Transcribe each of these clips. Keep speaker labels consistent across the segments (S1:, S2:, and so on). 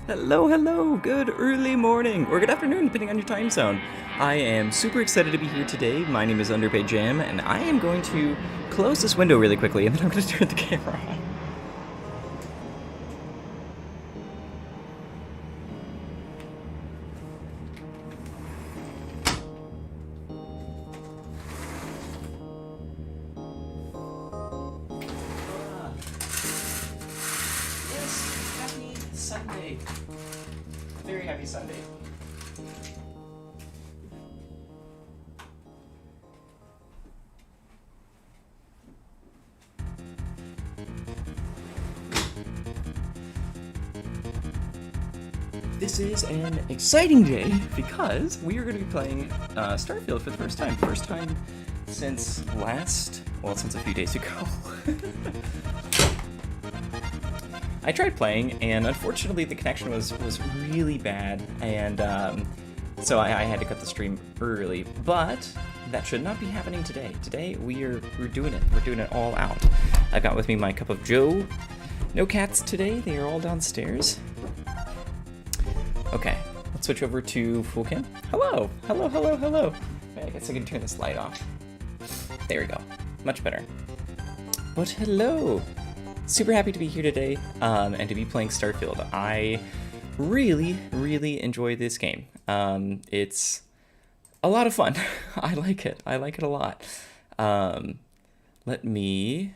S1: Hello, hello, good early morning, or good afternoon, depending on your time zone. I am super excited to be here today. My name is Underpaid Jam, and I am going to close this window really quickly, and then I'm going to turn the camera on. Yes, happy Sunday. Very happy Sunday. This is an exciting day because we are going to be playing Starfield for the first time. First time since since a few days ago. I tried playing, and unfortunately the connection was really bad, and so I had to cut the stream early. But that should not be happening today. Today we're doing it. We're doing it all out. I've got with me my cup of joe. No cats today. They are all downstairs. Okay, let's switch over to full cam. Hello, hello, hello, hello. Okay, I guess I can turn this light off. There we go. Much better. But hello. Super happy to be here today and to be playing Starfield. I really, really enjoy this game. It's a lot of fun. I like it. I like it a lot. Let me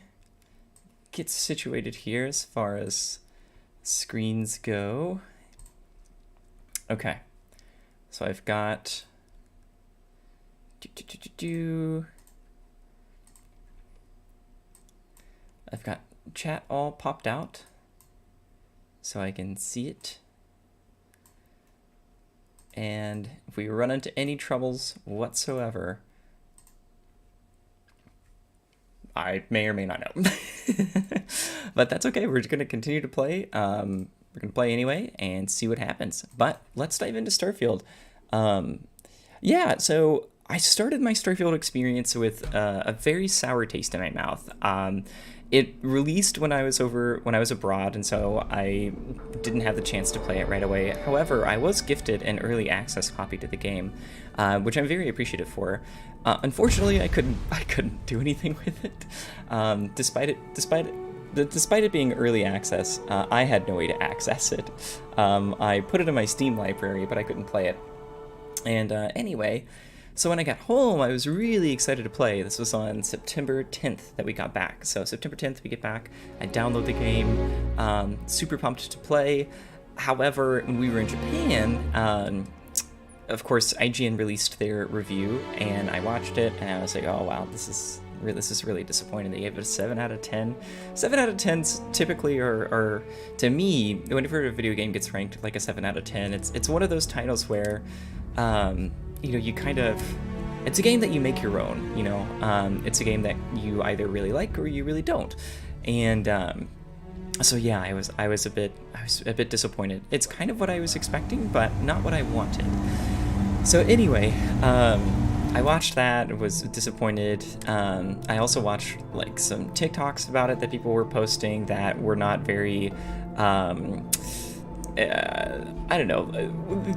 S1: get situated here as far as screens go. Okay, so I've got I've got chat all popped out so I can see it. And if we run into any troubles whatsoever, I may or may not know. But that's okay. We're just going to continue to play. We're going to play anyway and see what happens. But let's dive into Starfield. Yeah, so I started my Starfield experience with a very sour taste in my mouth. It released when I was abroad, and so I didn't have the chance to play it right away. However, I was gifted an early access copy to the game, which I'm very appreciative for. Unfortunately, I couldn't do anything with it, despite it being early access. I had no way to access it. I put it in my Steam library, but I couldn't play it. And anyway, so when I got home, I was really excited to play. This was on September 10th that we got back. So September 10th, we get back. I download the game. Super pumped to play. However, when we were in Japan, of course, IGN released their review, and I watched it, and I was like, oh wow, this is really disappointing. They gave it a 7 out of 10. 7 out of 10s typically are to me, whenever a video game gets ranked like a 7 out of 10, it's one of those titles where you know, you kind of, it's a game that you make your own, you know. It's a game that you either really like or you really don't. And so yeah, I was a bit disappointed. It's kind of what I was expecting, but not what I wanted. So anyway, I watched that, was disappointed. I also watched like some TikToks about it that people were posting that were not very, I don't know,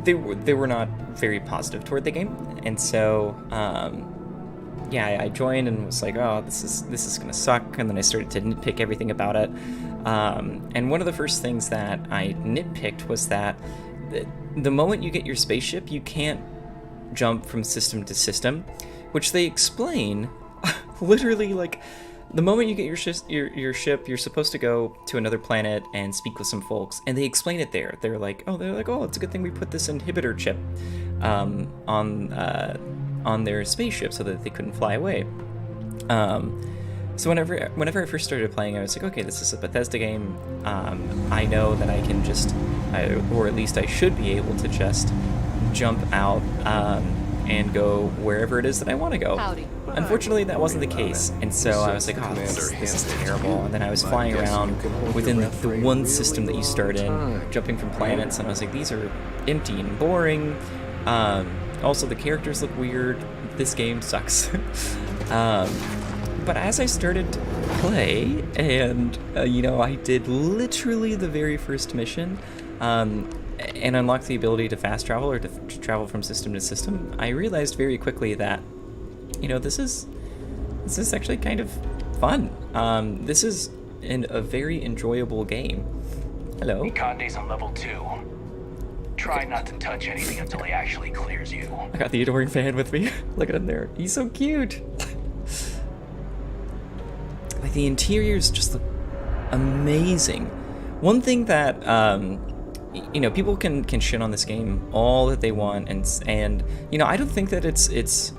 S1: they were not very positive toward the game. And so, yeah, I joined and was like, oh, this is gonna suck. And then I started to nitpick everything about it. And one of the first things that I nitpicked was that the moment you get your spaceship, you can't jump from system to system, which they explain literally like the moment you get your ship, you're supposed to go to another planet and speak with some folks, and they explain it there. They're like, oh, it's a good thing we put this inhibitor chip on their spaceship so that they couldn't fly away. So whenever I first started playing, I was like, okay, this is a Bethesda game. I know that I can just, or at least I should be able to just jump out and go wherever it is that I want to go.
S2: Howdy.
S1: Unfortunately, that wasn't the case, and so I was like, oh, this is terrible. And then I was flying around within the one system that you start in, jumping from planets, and I was like, these are empty and boring. Also, the characters look weird. This game sucks. But as I started to play, and, I did literally the very first mission, and unlock the ability to fast travel or to travel from system to system, I realized very quickly that, you know, this is actually kind of fun. This is a very enjoyable game. Hello.
S2: Mikande's on level 2. Try not to touch anything until he actually clears you.
S1: I got the adoring fan with me. Look at him there. He's so cute. Like, the interiors just look amazing. One thing that, you know, people can shit on this game all that they want, and you know, I don't think that it's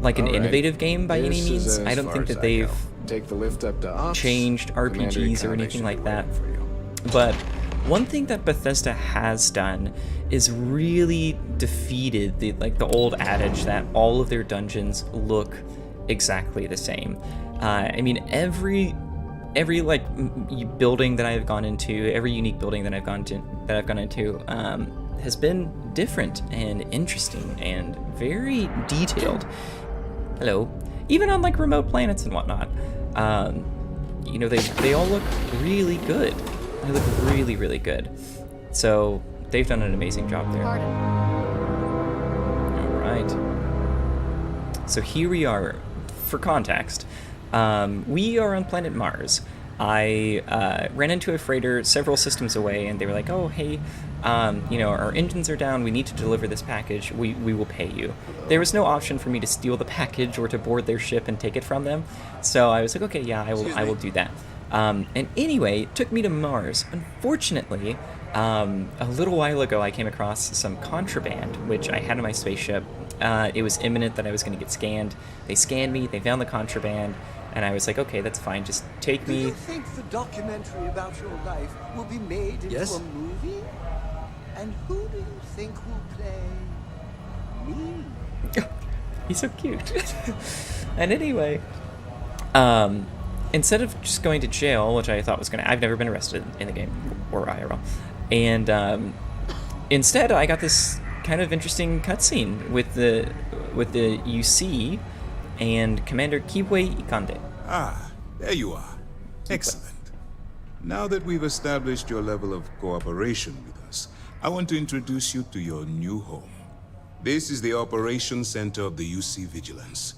S1: like an innovative game by any means. I don't think that they've
S3: take the lift up to ops,
S1: changed RPGs or anything like that. But one thing that Bethesda has done is really defeated the old adage that all of their dungeons look exactly the same. I mean, every like building that I've gone into, every unique building that I've gone into has been different and interesting and very detailed. Hello. Even on like remote planets and whatnot. You know, they all look really good. They look really, really good. So they've done an amazing job there. All right. So here we are. For context, we are on planet Mars. I ran into a freighter several systems away, and they were like, "Oh, hey, you know, our engines are down. We need to deliver this package. We will pay you." There was no option for me to steal the package or to board their ship and take it from them. So I was like, "Okay, yeah, I will do that." And anyway, it took me to Mars. Unfortunately, a little while ago, I came across some contraband, which I had on my spaceship. It was imminent that I was going to get scanned. They scanned me, they found the contraband, and I was like, okay, that's fine, just take me.
S4: Do you think the documentary about your life will be made into a movie? And who do you think will play me?
S1: He's so cute. And anyway, instead of just going to jail, which I thought was going to... I've never been arrested in the game, or IRL. And instead, I got this kind of interesting cutscene with the UC and Commander Kiwe Ikande.
S5: Ah, there you are. Excellent. Now that we've established your level of cooperation with us, I want to introduce you to your new home. This is the Operations Center of the UC Vigilance,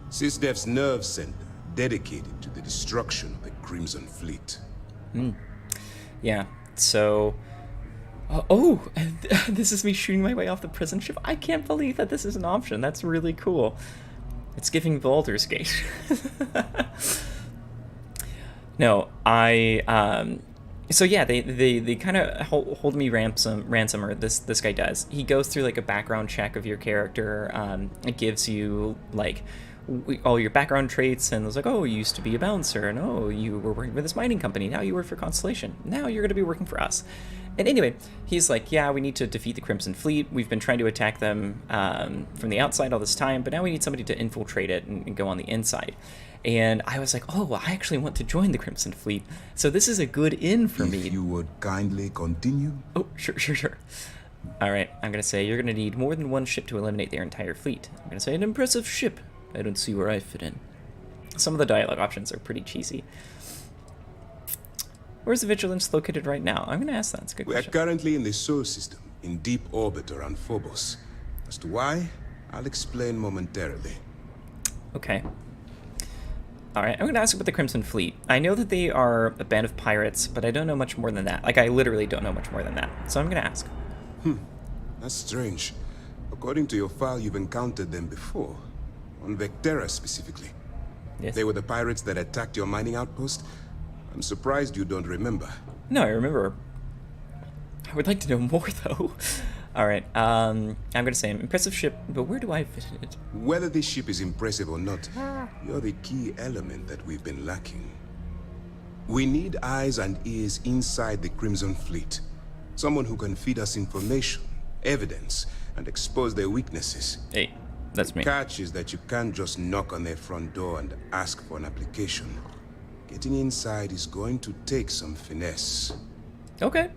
S5: SysDef's nerve center dedicated to the destruction of the Crimson Fleet.
S1: Yeah, so... oh, this is me shooting my way off the prison ship. I can't believe that this is an option. That's really cool. It's giving Baldur's Gate. No, so yeah, they kind of hold me ransom, or this guy does. He goes through like a background check of your character. It gives you like all your background traits, and it was like, oh, you used to be a bouncer, and oh, you were working for this mining company, now you work for Constellation, now you're going to be working for us. And anyway, he's like, yeah, we need to defeat the Crimson Fleet. We've been trying to attack them from the outside all this time, but now we need somebody to infiltrate it and go on the inside. And I was like, oh, I actually want to join the Crimson Fleet, so this is a good in for me.
S5: If you would kindly continue.
S1: Oh, sure. All right, I'm going to say you're going to need more than one ship to eliminate their entire fleet. I'm going to say an impressive ship. I don't see where I fit in. Some of the dialogue options are pretty cheesy. Where's the Vigilance located right now? I'm going to ask that. It's a good question.
S5: We are currently in the Sol system, in deep orbit around Phobos. As to why, I'll explain momentarily.
S1: Okay. Alright, I'm going to ask about the Crimson Fleet. I know that they are a band of pirates, but I don't know much more than that. Like, I literally don't know much more than that. So I'm going to ask.
S5: That's strange. According to your file, you've encountered them before. On Vectera, specifically.
S1: Yes.
S5: They were the pirates that attacked your mining outpost? I'm surprised you don't remember.
S1: No, I remember. I would like to know more, though. Alright, I'm going to say an impressive ship, but where do I fit in it?
S5: Whether this ship is impressive or not, you're the key element that we've been lacking. We need eyes and ears inside the Crimson Fleet. Someone who can feed us information, evidence, and expose their weaknesses.
S1: Hey, that's me.
S5: The catch is that you can't just knock on their front door and ask for an application. Getting inside is going to take some finesse.
S1: Okay.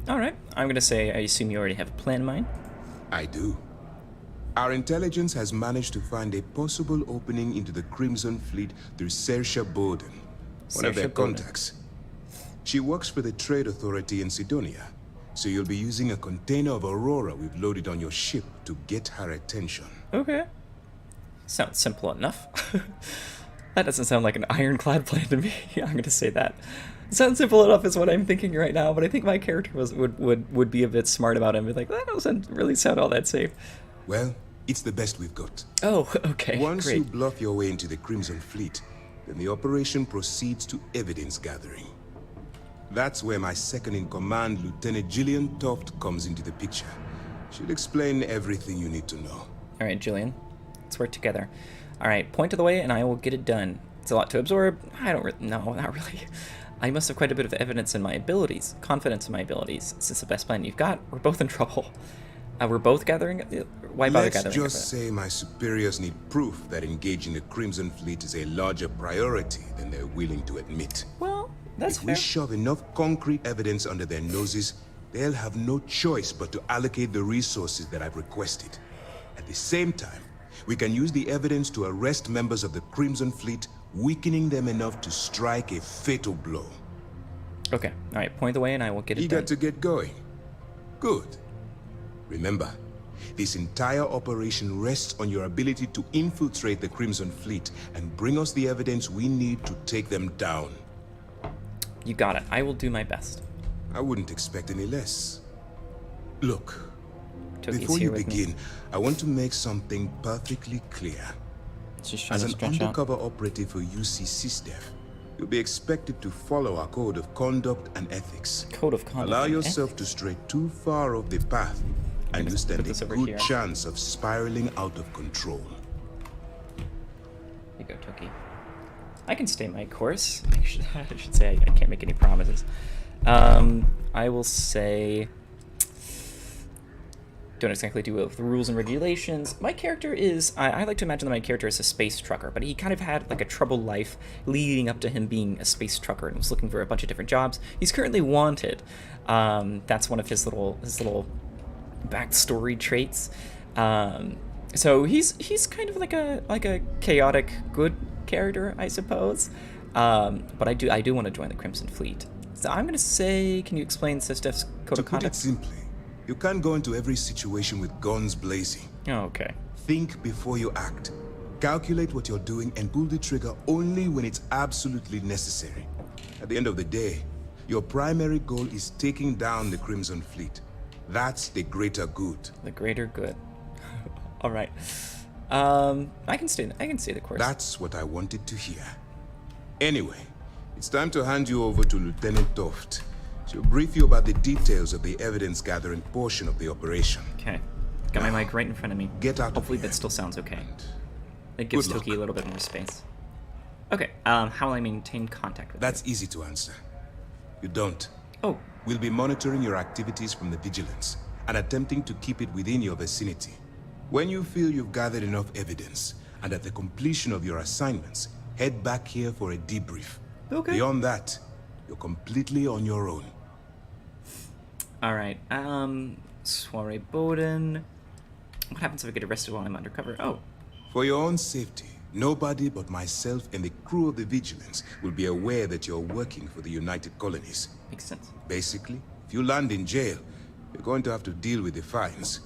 S1: Alright. I'm going to say I assume you already have a plan in mind?
S5: I do. Our intelligence has managed to find a possible opening into the Crimson Fleet through Saoirse Bowden, one of their contacts. She works for the Trade Authority in Sidonia, So you'll be using a container of Aurora we've loaded on your ship to get her attention.
S1: Okay. Sounds simple enough. That doesn't sound like an ironclad plan to me. I'm gonna say that. Sounds simple enough is what I'm thinking right now, but I think my character would be a bit smart about it and be like, that doesn't really sound all that safe.
S5: Well, it's the best we've got.
S1: Oh, okay,
S5: Once
S1: great.
S5: you bluff your way into the Crimson Fleet, then the operation proceeds to evidence gathering. That's where my second-in-command, Lieutenant Gillian Toft, comes into the picture. She'll explain everything you need to know.
S1: All right, Julian, let's work together. All right, point of the way and I will get it done. It's a lot to absorb. I don't no, not really. I must have quite a bit of evidence in my abilities, confidence in my abilities. Is this the best plan you've got? We're both in trouble. We're both gathering. Why bother
S5: Let's
S1: gathering?
S5: just say my superiors need proof that engaging the Crimson Fleet is a larger priority than they're willing to admit.
S1: Well, that's
S5: If
S1: fair.
S5: we shove enough concrete evidence under their noses, they'll have no choice but to allocate the resources that I've requested. At the same time, we can use the evidence to arrest members of the Crimson Fleet, weakening them enough to strike a fatal blow.
S1: Okay, all right, point the way and I will get it
S5: Eager
S1: done.
S5: to get going? Good. Remember, this entire operation rests on your ability to infiltrate the Crimson Fleet and bring us the evidence we need to take them down.
S1: You got it. I will do my best.
S5: I wouldn't expect any less. Look,
S1: Toki's
S5: before
S1: here
S5: you
S1: with me.
S5: begin, I want to make something perfectly clear.
S1: She's trying
S5: As
S1: to
S5: an
S1: stretch out.
S5: undercover operative for UC SysDev, you'll be expected to follow our code of conduct and ethics.
S1: Code of conduct.
S5: Allow
S1: and
S5: yourself
S1: ethics.
S5: to stray too far off the path, and you
S1: put
S5: stand
S1: this
S5: a
S1: over
S5: good
S1: here.
S5: chance of spiraling out of control.
S1: Here you go, Toki. I can stay my course. I should say I can't make any promises. I will say, don't exactly do it with the rules and regulations. My character is, I like to imagine that my character is a space trucker, but he kind of had like a troubled life leading up to him being a space trucker and was looking for a bunch of different jobs. He's currently wanted. That's one of his little backstory traits. So he's kind of like a chaotic good character, I suppose. But I do want to join the Crimson Fleet. So I'm gonna say, can you explain SysDev's code
S5: To
S1: of
S5: put it
S1: conduct?
S5: simply, you can't go into every situation with guns blazing.
S1: Oh, okay.
S5: Think before you act. Calculate what you're doing and pull the trigger only when it's absolutely necessary. At the end of the day, your primary goal is taking down the Crimson Fleet. That's the greater good.
S1: The greater good. All right. I can stay the course.
S5: That's what I wanted to hear. Anyway, it's time to hand you over to Lieutenant Toft. She'll brief you about the details of the evidence-gathering portion of the operation.
S1: Okay. Got my mic right in front of me.
S5: Get out of
S1: Hopefully
S5: here.
S1: that still sounds okay. It gives
S5: Good luck.
S1: Toki a little bit more space. Okay. How will I maintain contact with
S5: That's easy to answer. You don't.
S1: you? Oh,
S5: We'll be monitoring your activities from the Vigilance and attempting to keep it within your vicinity. When you feel you've gathered enough evidence and at the completion of your assignments, head back here for a debrief.
S1: Okay.
S5: Beyond that, you're completely on your own.
S1: all right. Soiree Bowden. What happens if I get arrested while I'm undercover? Oh,
S5: For your own safety, nobody but myself and the crew of the Vigilance will be aware that you're working for the United Colonies.
S1: makes sense.
S5: Basically, if you land in jail, you're going to have to deal with the fines.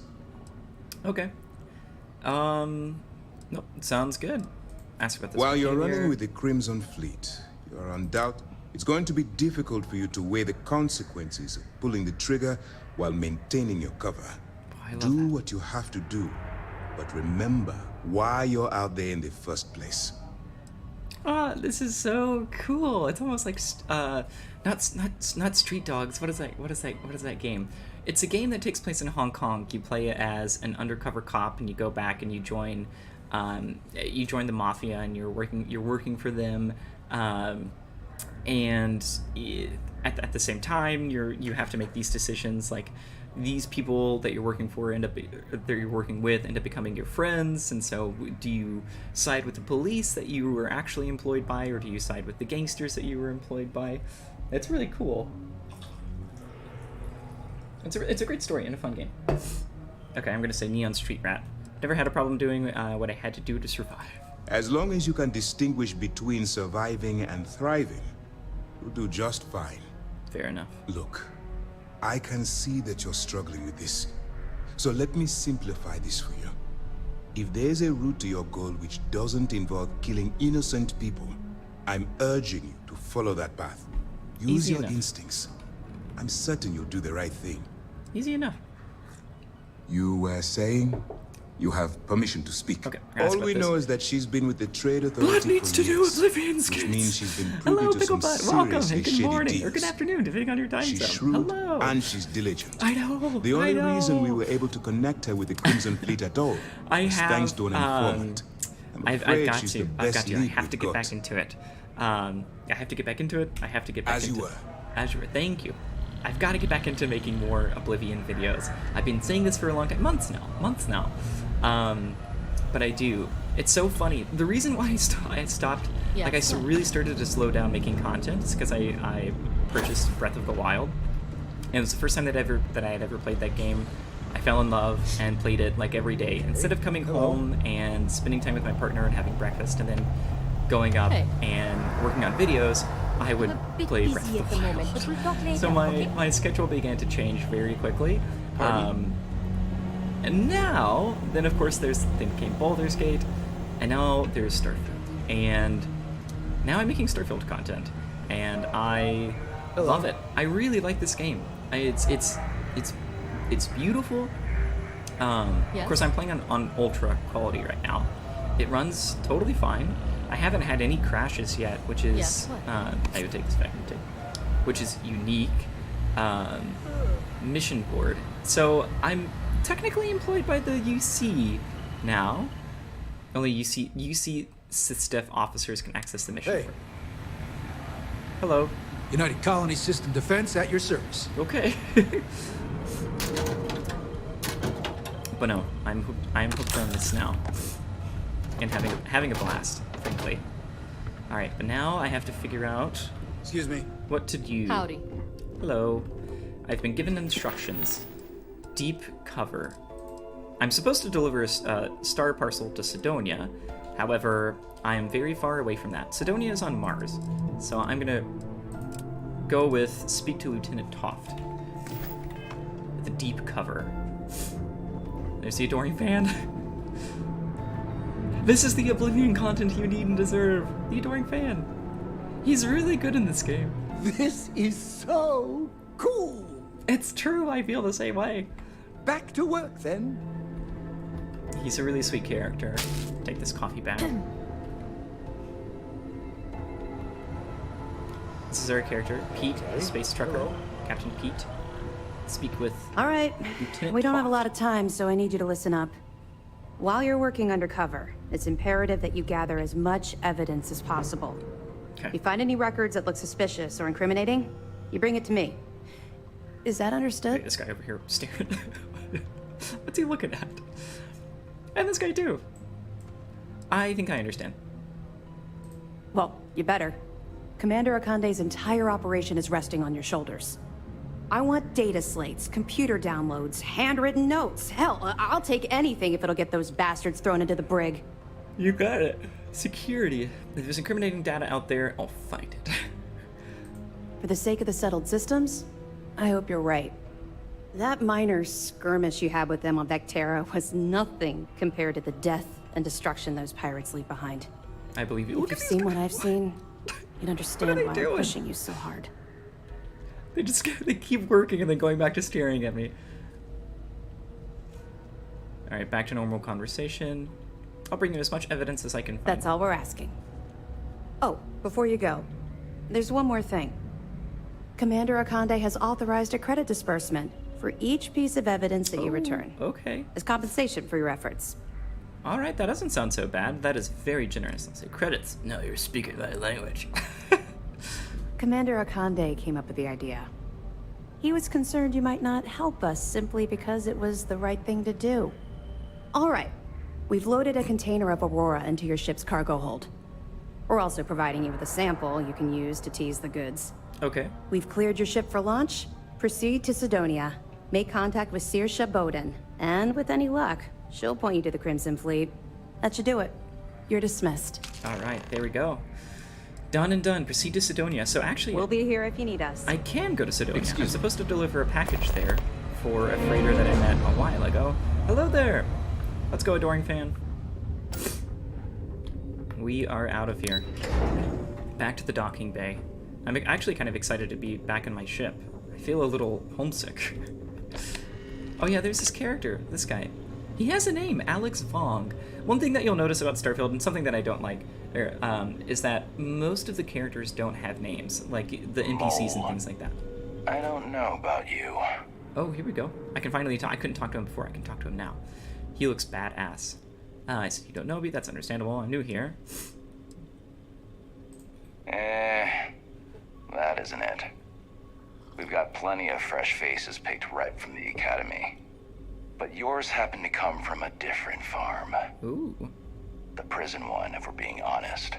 S1: Okay. Nope. Sounds good. Ask about this.
S5: While you're
S1: behavior.
S5: running with the Crimson Fleet, you're undoubted. It's going to be difficult for you to weigh the consequences of pulling the trigger while maintaining your cover.
S1: I love
S5: Do
S1: that.
S5: what you have to do, but remember why you're out there in the first place.
S1: This is so cool. It's almost like not Street Dogs. What is that game? It's a game that takes place in Hong Kong. You play it as an undercover cop, and you go back and you join the mafia, and you're working for them. At the same time, you have to make these decisions. Like, these people that you're working for end up becoming your friends, and so do you side with the police that you were actually employed by, or do you side with the gangsters that you were employed by? It's really cool. It's a great story and a fun game. Okay, I'm gonna say Neon Street Rat. Never had a problem doing what I had to do to survive.
S5: As long as you can distinguish between surviving and thriving, you'll do just fine.
S1: Fair enough.
S5: Look, I can see that you're struggling with this. So let me simplify this for you. If there's a route to your goal which doesn't involve killing innocent people, I'm urging you to follow that path. Use
S1: Easy
S5: your
S1: enough.
S5: instincts. I'm certain you'll do the right thing.
S1: Easy enough.
S5: You were saying you have permission to speak.
S1: Okay, ask
S5: All
S1: about
S5: we
S1: this.
S5: know is that she's been with the Trade Authority
S1: Blood needs
S5: for
S1: to do
S5: years,
S1: Oblivion's
S5: which
S1: kids.
S5: means she's been privy
S1: Hello,
S5: to some
S1: Picklebud. Welcome.
S5: seriously
S1: And good
S5: shady
S1: morning
S5: deals.
S1: or good afternoon, depending on your time
S5: She's
S1: zone.
S5: shrewd
S1: Hello.
S5: and she's diligent.
S1: I know.
S5: The only
S1: I know.
S5: reason we were able to connect her with the Crimson Fleet at all
S1: I
S5: was
S1: have,
S5: thanks to an informant. I'm
S1: I've
S5: afraid
S1: got
S5: she's
S1: to.
S5: the
S1: I've got
S5: best
S1: to. I
S5: lead
S1: have to
S5: we've
S1: get
S5: got.
S1: back into it. I have to get back into it. I have to get back
S5: As
S1: into
S5: you were.
S1: As you were. Thank you. I've got to get back into making more Oblivion videos. I've been saying this for a long time. Months now. But I do. It's so funny. The reason why I stopped,
S6: Yes.
S1: like I really started to slow down making content is because I purchased Breath of the Wild. And it was the first time that I had ever played that game. I fell in love and played it like every day. Instead of coming home and spending time with my partner and having breakfast and then going up
S6: Hey.
S1: and working on videos, I would
S6: I'm a bit
S1: play
S6: busy
S1: Breath of
S6: at
S1: the
S6: the
S1: Wild.
S6: moment, but we'll talk later,
S1: So my
S6: okay?
S1: schedule began to change very quickly. And now, then of course then came Baldur's Gate, and now there's Starfield. And now I'm making Starfield content, and I love it. I really like this game. It's beautiful. Of
S6: Yes.
S1: course, I'm playing on ultra quality right now. It runs totally fine. I haven't had any crashes yet, which is
S6: Yes, what?
S1: I would take this back, which is unique. Mission board. So I'm technically employed by the UC now. Only UC SysDef officers can access the mission
S7: Hey.
S1: board. Hello.
S7: United Colony System Defense at your service.
S1: Okay. But no, I'm hooked on this now, and having a blast, frankly. All right, but now I have to figure out
S7: Excuse me.
S1: what to do.
S6: Howdy.
S1: Hello. I've been given instructions. Deep cover. I'm supposed to deliver a star parcel to Sidonia. However, I am very far away from that. Sidonia is on Mars, so I'm gonna go with speak to Lieutenant Toft. The deep cover. There's the adoring fan. This is the Oblivion content you need and deserve. The adoring fan. He's really good in this game.
S4: This is so cool.
S1: It's true, I feel the same way.
S4: Back to work then.
S1: He's a really sweet character. Take this coffee back. This is our character, Pete, the space trucker. Captain Pete. Speak with
S8: All right,
S1: Lieutenant
S8: we don't have a
S1: Toft.
S8: lot of time, so I need you to listen up. While you're working undercover, it's imperative that you gather as much evidence as possible.
S1: Okay.
S8: You find any records that look suspicious or incriminating, you bring it to me. Is that
S1: Wait,
S8: understood?
S1: this guy over here staring. What's he looking at? And this guy too. I think I understand.
S8: Well, you better. Commander Akande's entire operation is resting on your shoulders. I want data slates, computer downloads, handwritten notes. Hell, I'll take anything if it'll get those bastards thrown into the brig.
S1: You got it. Security. If there's incriminating data out there, I'll find it.
S8: For the sake of the settled systems, I hope you're right. That minor skirmish you had with them on Vectera was nothing compared to the death and destruction those pirates leave behind.
S1: I believe you.
S8: If
S1: Look at
S8: you've
S1: these
S8: seen what
S1: guys.
S8: I've seen, you'd understand
S1: they
S8: why
S1: doing?
S8: I'm pushing you so hard.
S1: They keep working and then going back to staring at me. All right, back to normal conversation. I'll bring you as much evidence as I can find.
S8: That's all we're asking. Oh, before you go, there's one more thing. Commander Akande has authorized a credit disbursement for each piece of evidence that you return,
S1: Okay.
S8: as compensation for your efforts.
S1: All right, that doesn't sound so bad. That is very generous. I'll say credits. No, you're speaking my language.
S8: Commander Akande came up with the idea. He was concerned you might not help us simply because it was the right thing to do. All right, we've loaded a container of Aurora into your ship's cargo hold. We're also providing you with a sample you can use to tease the goods.
S1: Okay.
S8: We've cleared your ship for launch. Proceed to Sidonia. Make contact with Saoirse Bowden. And with any luck, she'll point you to the Crimson Fleet. That should do it. You're dismissed.
S1: All right, there we go. Done and done. Proceed to Sidonia. So actually,
S8: We'll be here if you need us.
S1: I can go to Sidonia. I'm
S7: Excuse me.
S1: supposed to deliver a package there for a freighter that I met a while ago. Hello there. Let's go, Adoring Fan. We are out of here. Back to the docking bay. I'm actually kind of excited to be back in my ship. I feel a little homesick. Oh yeah, there's this character, this guy. He has a name, Alex Vong. One thing that you'll notice about Starfield, and something that I don't like, is that most of the characters don't have names, like the NPCs and things like that.
S2: I don't know about you.
S1: Oh, here we go. I can finally talk. I couldn't talk to him before. I can talk to him now. He looks badass. I said, you don't know me? That's understandable. I'm new here.
S2: That isn't it. We've got plenty of fresh faces picked right from the academy. But yours happen to come from a different farm.
S1: Ooh.
S2: The prison one, if we're being honest.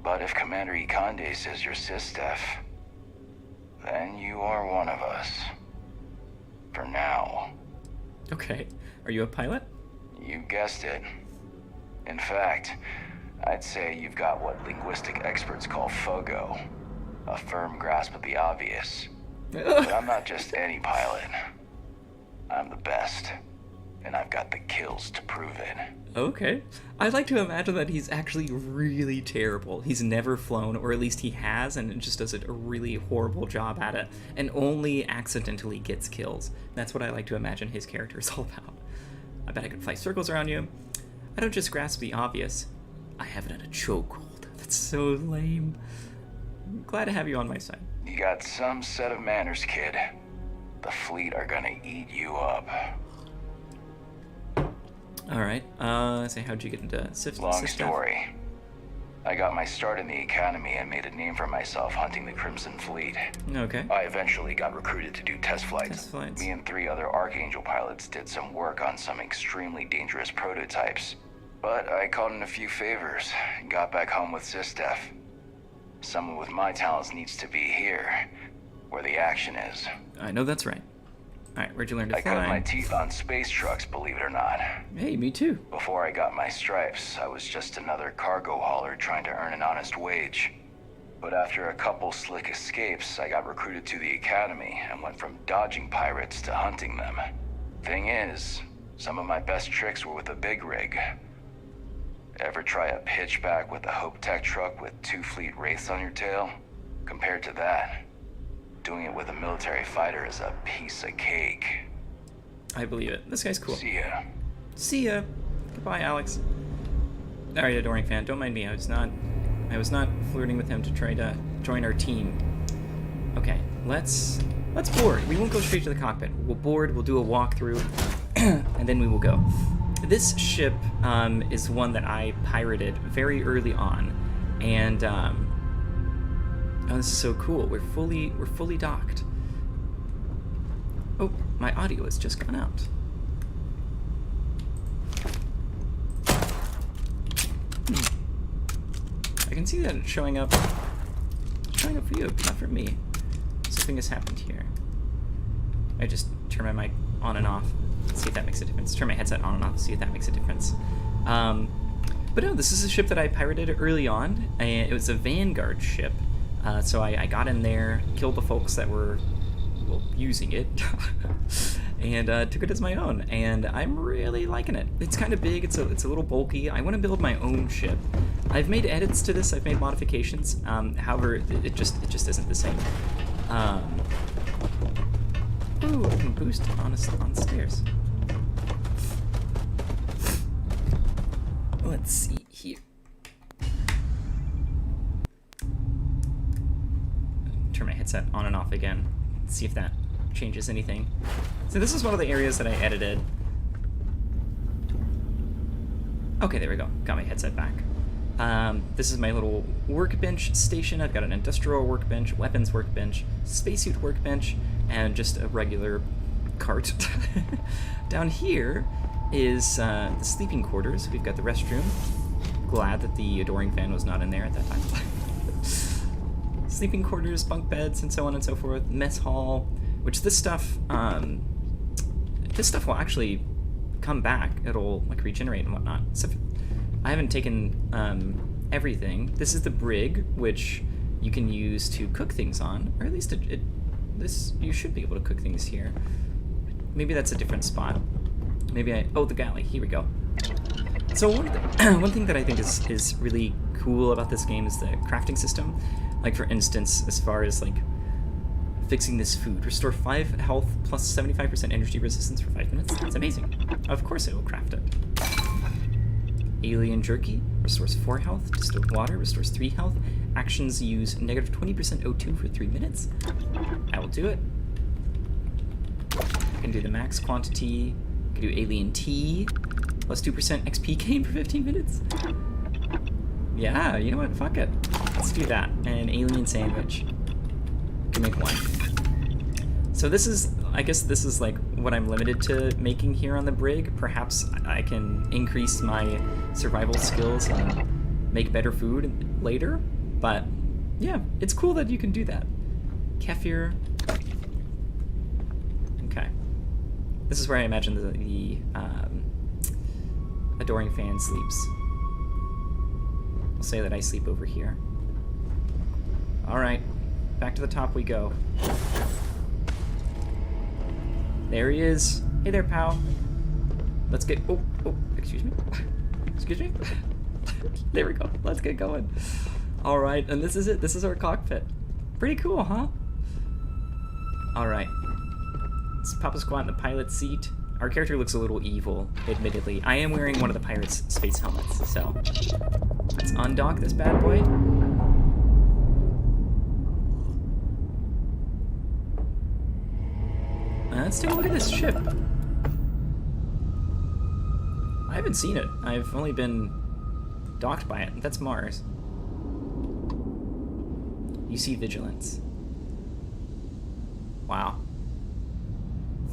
S2: But if Commander Ikande says you're Sistef, then you are one of us. For now.
S1: Okay. Are you a pilot?
S2: You guessed it. In fact, I'd say you've got what linguistic experts call FOGO, a firm grasp of the obvious. But I'm not just any pilot. I'm the best, and I've got the kills to prove it.
S1: Okay. I'd like to imagine that he's actually really terrible. He's never flown, or at least he has, and just does a really horrible job at it, and only accidentally gets kills. That's what I like to imagine his character is all about. I bet I could fly circles around you. I don't just grasp the obvious. I have it in a chokehold. That's so lame. I'm glad to have you on my side.
S2: You got some set of manners, kid. The fleet are gonna eat you up.
S1: Alright, so how'd you get into
S2: Long story. I got my start in the academy and made a name for myself hunting the Crimson Fleet.
S1: Okay.
S2: I eventually got recruited to do test flights.
S1: Test flights.
S2: Me and 3 other Archangel pilots did some work on some extremely dangerous prototypes. But I called in a few favors and got back home with Sistef. Someone with my talents needs to be here, where the action is.
S1: I know that's right. Alright, where'd you learn to
S2: I cut my
S1: fly?
S2: teeth on space trucks, believe it or not.
S1: Hey, me too.
S2: Before I got my stripes, I was just another cargo hauler trying to earn an honest wage. But after a couple slick escapes, I got recruited to the academy and went from dodging pirates to hunting them. Thing is, some of my best tricks were with a big rig. Ever try a pitchback with a Hope Tech truck with 2 fleet wraiths on your tail? Compared to that, doing it with a military fighter is a piece of cake.
S1: I believe it. This guy's cool.
S2: See ya.
S1: See ya. Goodbye, Alex. Alright, Adoring Fan, don't mind me. I was not flirting with him to try to join our team. Okay, let's board. We won't go straight to the cockpit. We'll board, we'll do a walkthrough, and then we will go. This ship is one that I pirated very early on, and oh, this is so cool. We're fully docked. Oh, my audio has just gone out. I can see that it's showing up. It's showing up for you, but not for me. Something has happened here. I just turn my mic on and off. See if that makes a difference. Turn my headset on and off. See if that makes a difference. But no, this is a ship that I pirated early on. It was a Vanguard ship. So I got in there, killed the folks that were, well, using it, and took it as my own. And I'm really liking it. It's kind of big. It's a little bulky. I want to build my own ship. I've made edits to this. I've made modifications. However, it just isn't the same. Ooh, I can boost on stairs. Let's see here. Turn my headset on and off again. See if that changes anything. So this is one of the areas that I edited. Okay, there we go. Got my headset back. This is my little workbench station. I've got an industrial workbench, weapons workbench, spacesuit workbench, and just a regular cart. Down here is the sleeping quarters. We've got the restroom. Glad that the Adoring Fan was not in there at that time. Sleeping quarters, bunk beds, and so on and so forth. Mess hall, which this stuff will actually come back. It'll like regenerate and whatnot. I haven't taken everything. This is the brig, which you can use to cook things on, or at least this you should be able to cook things here. Maybe that's a different spot. Maybe oh, the galley. Here we go. So one thing that I think is really cool about this game is the crafting system. Like, for instance, as far as like fixing this food, restore 5 health plus 75% energy resistance for 5 minutes. That's amazing. Of course I will craft it. Alien jerky restores 4 health. Distilled water restores 3 health. Actions use negative 20% O2 for 3 minutes. I will do it. I can do the max quantity. I can do alien tea. Plus 2% XP gain for 15 minutes. Yeah, you know what? Fuck it. Let's do that. And alien sandwich. Can make 1. So this is, I guess this is like what I'm limited to making here on the brig. Perhaps I can increase my survival skills and make better food later. But yeah, it's cool that you can do that. Kefir. Okay. This is where I imagine the adoring fan sleeps. I'll say that I sleep over here. Alright, back to the top we go. There he is. Hey there, pal. Let's get... Oh, excuse me. Excuse me. There we go. Let's get going. Alright, and this is it. This is our cockpit. Pretty cool, huh? Alright. Let's pop a squat in the pilot seat. Our character looks a little evil, admittedly. I am wearing one of the pirates' space helmets, so... Let's undock this bad boy. Let's take a look at this ship. I haven't seen it. I've only been docked by it. That's Mars. You see vigilance. Wow.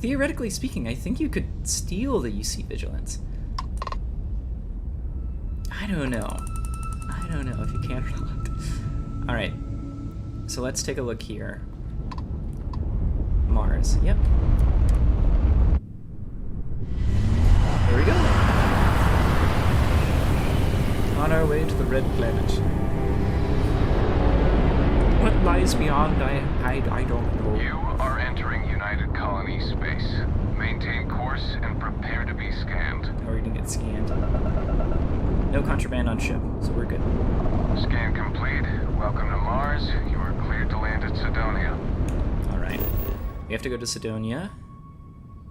S1: Theoretically speaking, I think you could steal the UC vigilance. I don't know. I don't know if you can or not. Alright. So let's take a look here. Mars. Yep. There we go. On our way to the Red Planet. What lies beyond, I don't know.
S6: You are entering United Colony space. Maintain course and prepare to be scanned.
S1: Or you didn't get scanned. No contraband on ship, so we're good.
S6: Scan complete. Welcome to Mars. You are cleared to land at Sidonia.
S1: Alright. We have to go to Sidonia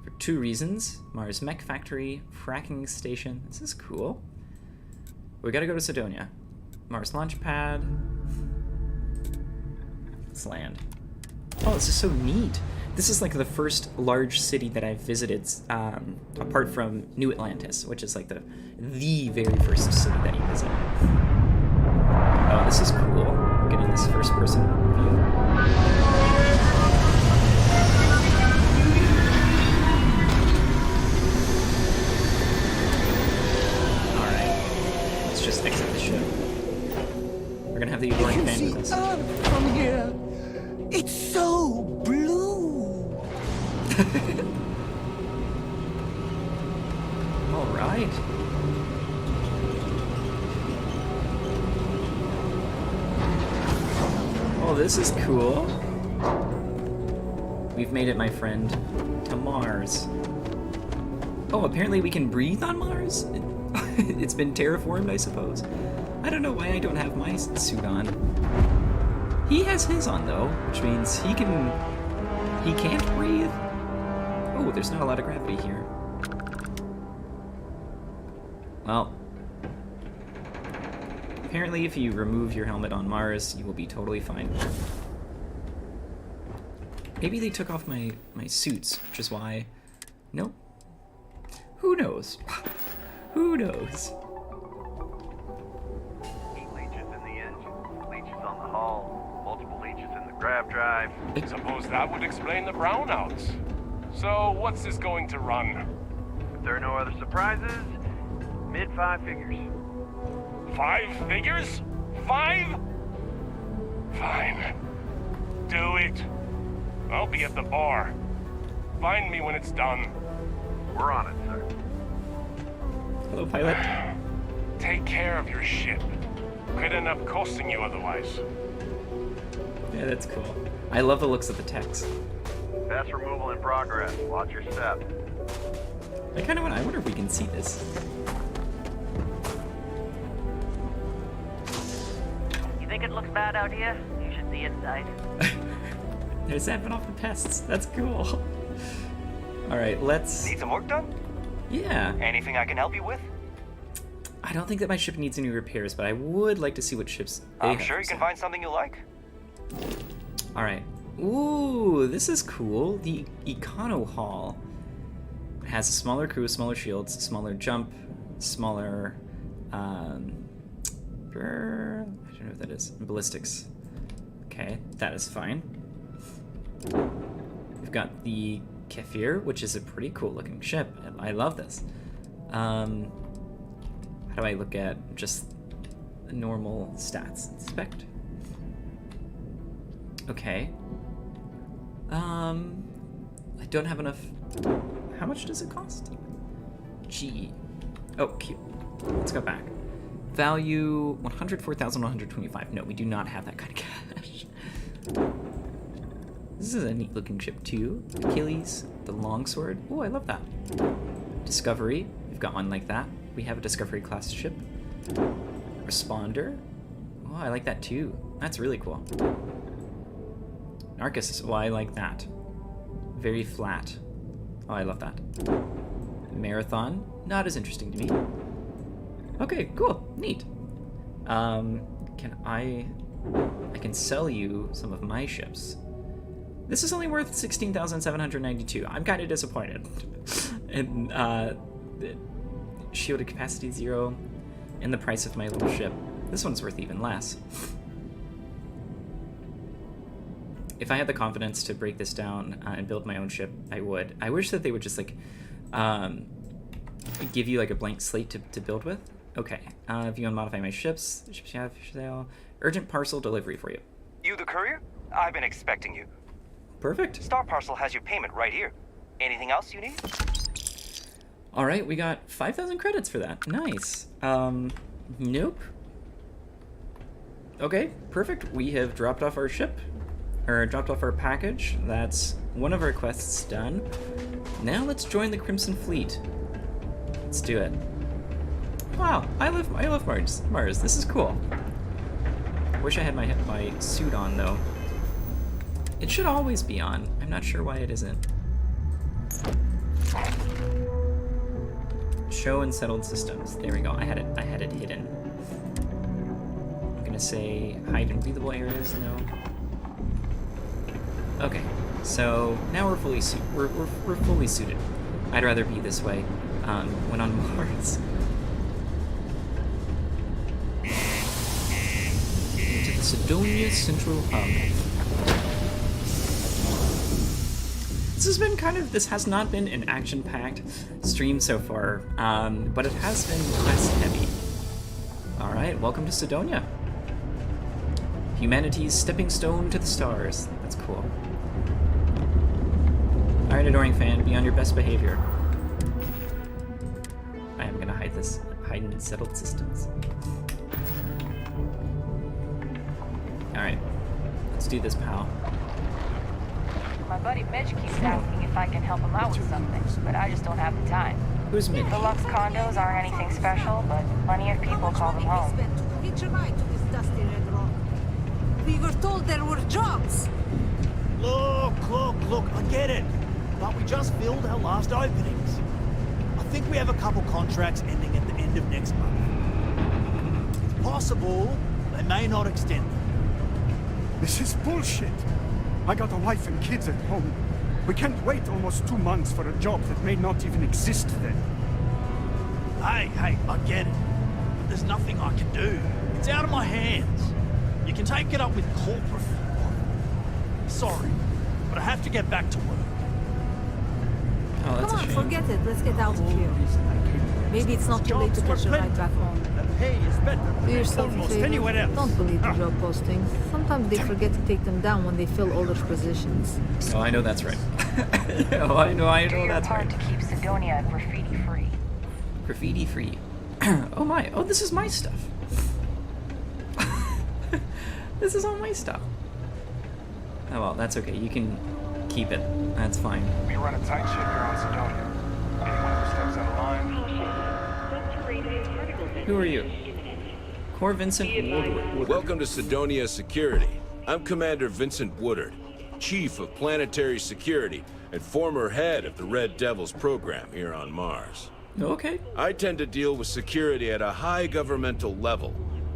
S1: for 2 reasons. Mars Mech Factory, fracking station. This is cool. We gotta go to Sidonia. Mars launch pad. Let's land. Oh, this is so neat. This is like the first large city that I've visited, apart from New Atlantis, which is like the very first city that you visit. Oh, this is cool. We're getting this first person view. Just exit the ship. We're gonna have the adoring fan with us.
S4: Earth from here. It's so blue.
S1: All right. Oh, this is cool. We've made it, my friend, to Mars. Oh, apparently we can breathe on Mars? It's been terraformed, I suppose. I don't know why I don't have my suit on. He has his on though, which means he can't breathe. Oh, there's not a lot of gravity here. Well, apparently if you remove your helmet on Mars, you will be totally fine. Maybe they took off my suits, which is why... Nope. Who knows? Who knows?
S9: Heat leeches in the engine, leeches on the hull, multiple leeches in the grav drive.
S10: Suppose that would explain the brownouts. So, what's this going to run?
S9: If there are no other surprises, mid-5 figures.
S10: 5 figures? 5? Fine. Do it. I'll be at the bar. Find me when it's done.
S9: We're on it, sir.
S1: Hello, pilot.
S10: take care of your ship. Could end up costing you otherwise.
S1: Yeah, that's cool. I love the looks of the text.
S9: Vest removal in progress. Watch your step.
S1: I wonder if we can see this.
S11: You think it looks bad out here? You should see inside.
S1: They're zapping off the pests. That's cool. All right, let's...
S12: Need some work done?
S1: Yeah.
S12: Anything I can help you with?
S1: I don't think that my ship needs any repairs, but I would like to see what ships they
S12: I'm
S1: have
S12: sure
S1: for
S12: you can
S1: sale.
S12: find something you like.
S1: All right. Ooh, this is cool. The Econo Hall has a smaller crew, smaller shields, smaller jump, smaller... I don't know what that is. Ballistics. Okay, that is fine. We've got the Kefir, which is a pretty cool looking ship. I love this. How do I look at just normal stats? Inspect. Okay. I don't have enough. How much does it cost? G. Oh, Q. Let's go back. Value 104,125. No, we do not have that kind of cash. This is a neat looking ship too. Achilles, the longsword. Oh, I love that. Discovery. We've got one like that. We have a Discovery class ship. Responder. Oh, I like that too. That's really cool. Narcus. Oh, I like that. Very flat. Oh, I love that. Marathon. Not as interesting to me. Okay, cool. Neat. Can I can sell you some of my ships. This is only worth 16,792. I'm kind of disappointed. And shielded capacity 0 and the price of my little ship. This one's worth even less. If I had the confidence to break this down and build my own ship, I would. I wish that they would just like give you like a blank slate to build with. Okay, view and modify my ships. The ships you have for sale. Urgent parcel delivery for you.
S12: You the courier? I've been expecting you.
S1: Perfect.
S12: Star Parcel has your payment right here. Anything else you need?
S1: All right, we got 5,000 credits for that. Nice. Nope. Okay, perfect. We have dropped off our ship, or dropped off our package. That's one of our quests done. Now let's join the Crimson Fleet. Let's do it. Wow, I love Mars. This is cool. Wish I had my suit on though. It should always be on. I'm not sure why it isn't. Show and settled systems. There we go. I had it hidden. I'm gonna say hide in breathable areas. No. Okay. So now we're fully we're fully suited. I'd rather be this way when on Mars. Into the Sidonia Central Hub. This has not been an action-packed stream so far, but it has been less heavy. Alright, welcome to Sidonia. Humanity's stepping stone to the stars. That's cool. Alright, adoring fan, be on your best behavior. I am gonna hide in settled systems. Alright, let's do this, pal.
S13: My buddy Mitch keeps asking if I can help him out with something, but I just don't have the time.
S1: Who's Mitch?
S13: The Lux condos aren't anything special, but plenty of people call them home.
S14: Hitch a ride to this dusty red rock. We were told there were jobs.
S15: Look, I get it. But we just filled our last openings. I think we have a couple contracts ending at the end of next month. It's possible they may not extend them.
S16: This is bullshit. I got a wife and kids at home. We can't wait almost 2 months for a job that may not even exist then.
S15: Hey, I get it. But there's nothing I can do. It's out of my hands. You can take it up with corporate. Sorry, but I have to get back to work.
S1: Oh, that's
S14: Come
S1: a
S14: on,
S1: shame.
S14: forget it. Let's get out of here. Maybe it's not too late to catch a ride back home.
S15: The pay is better
S14: Do yourself a
S15: almost
S14: favor.
S15: anywhere else.
S14: Don't believe the job postings. Sometimes they forget to take them down when they fill older positions.
S1: Oh, I know that's right. I know
S13: Do your
S1: that's
S13: part
S1: right.
S13: to keep Sidonia graffiti-free.
S1: Graffiti free. Oh my, oh, this is my stuff. This is all my stuff. Oh well, that's okay, you can keep it, that's fine.
S10: We run a tight ship here on Sidonia. Anyone who steps out of line...
S1: Who are you? Core Vincent Woodward.
S17: Welcome to Sidonia Security. I'm Commander Vincent Woodard, Chief of Planetary Security and former head of the Red Devils program here on Mars.
S1: Okay.
S17: I tend to deal with security at a high governmental level,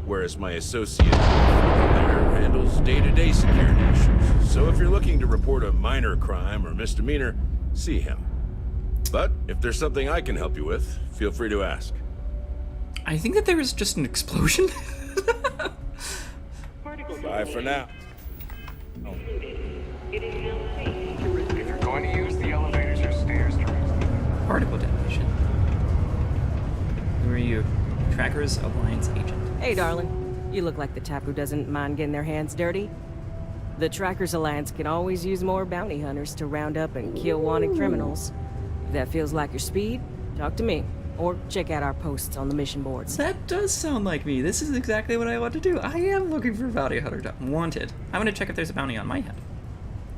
S17: whereas my associate there handles day-to-day security issues. So if you're looking to report a minor crime or misdemeanor, see him. But if there's something I can help you with, feel free to ask.
S1: I think that there was just an explosion.
S17: Bye for now.
S10: Oh. If you're going to use the elevators or stairs to reach
S1: Particle detonation. Who are you? Trackers Alliance agent.
S18: Hey, darling. You look like the type who doesn't mind getting their hands dirty. The Trackers Alliance can always use more bounty hunters to round up and kill wanted criminals. If that feels like your speed, talk to me. Or check out our posts on the mission boards.
S1: That does sound like me. This is exactly what I want to do. I am looking for a bounty hunter. Wanted. I want to check if there's a bounty on my head.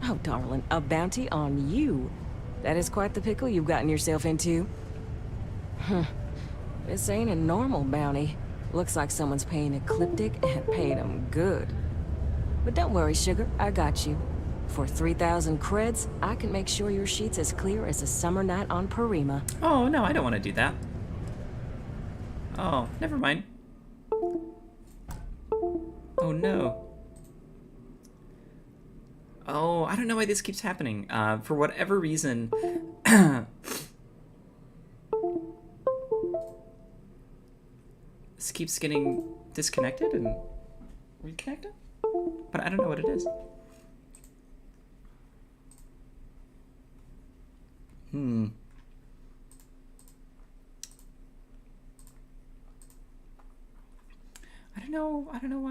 S18: Oh, darling, a bounty on you? That is quite the pickle you've gotten yourself into. This ain't a normal bounty. Looks like someone's paying Ecliptic and paying them good. But don't worry, sugar, I got you. For 3,000 creds, I can make sure your sheet's as clear as a summer night on Parima.
S1: Oh, no, I don't want to do that. Oh, never mind. Oh, no. Oh, I don't know why this keeps happening. For whatever reason... this keeps getting disconnected and reconnected? But I don't know what it is. I don't know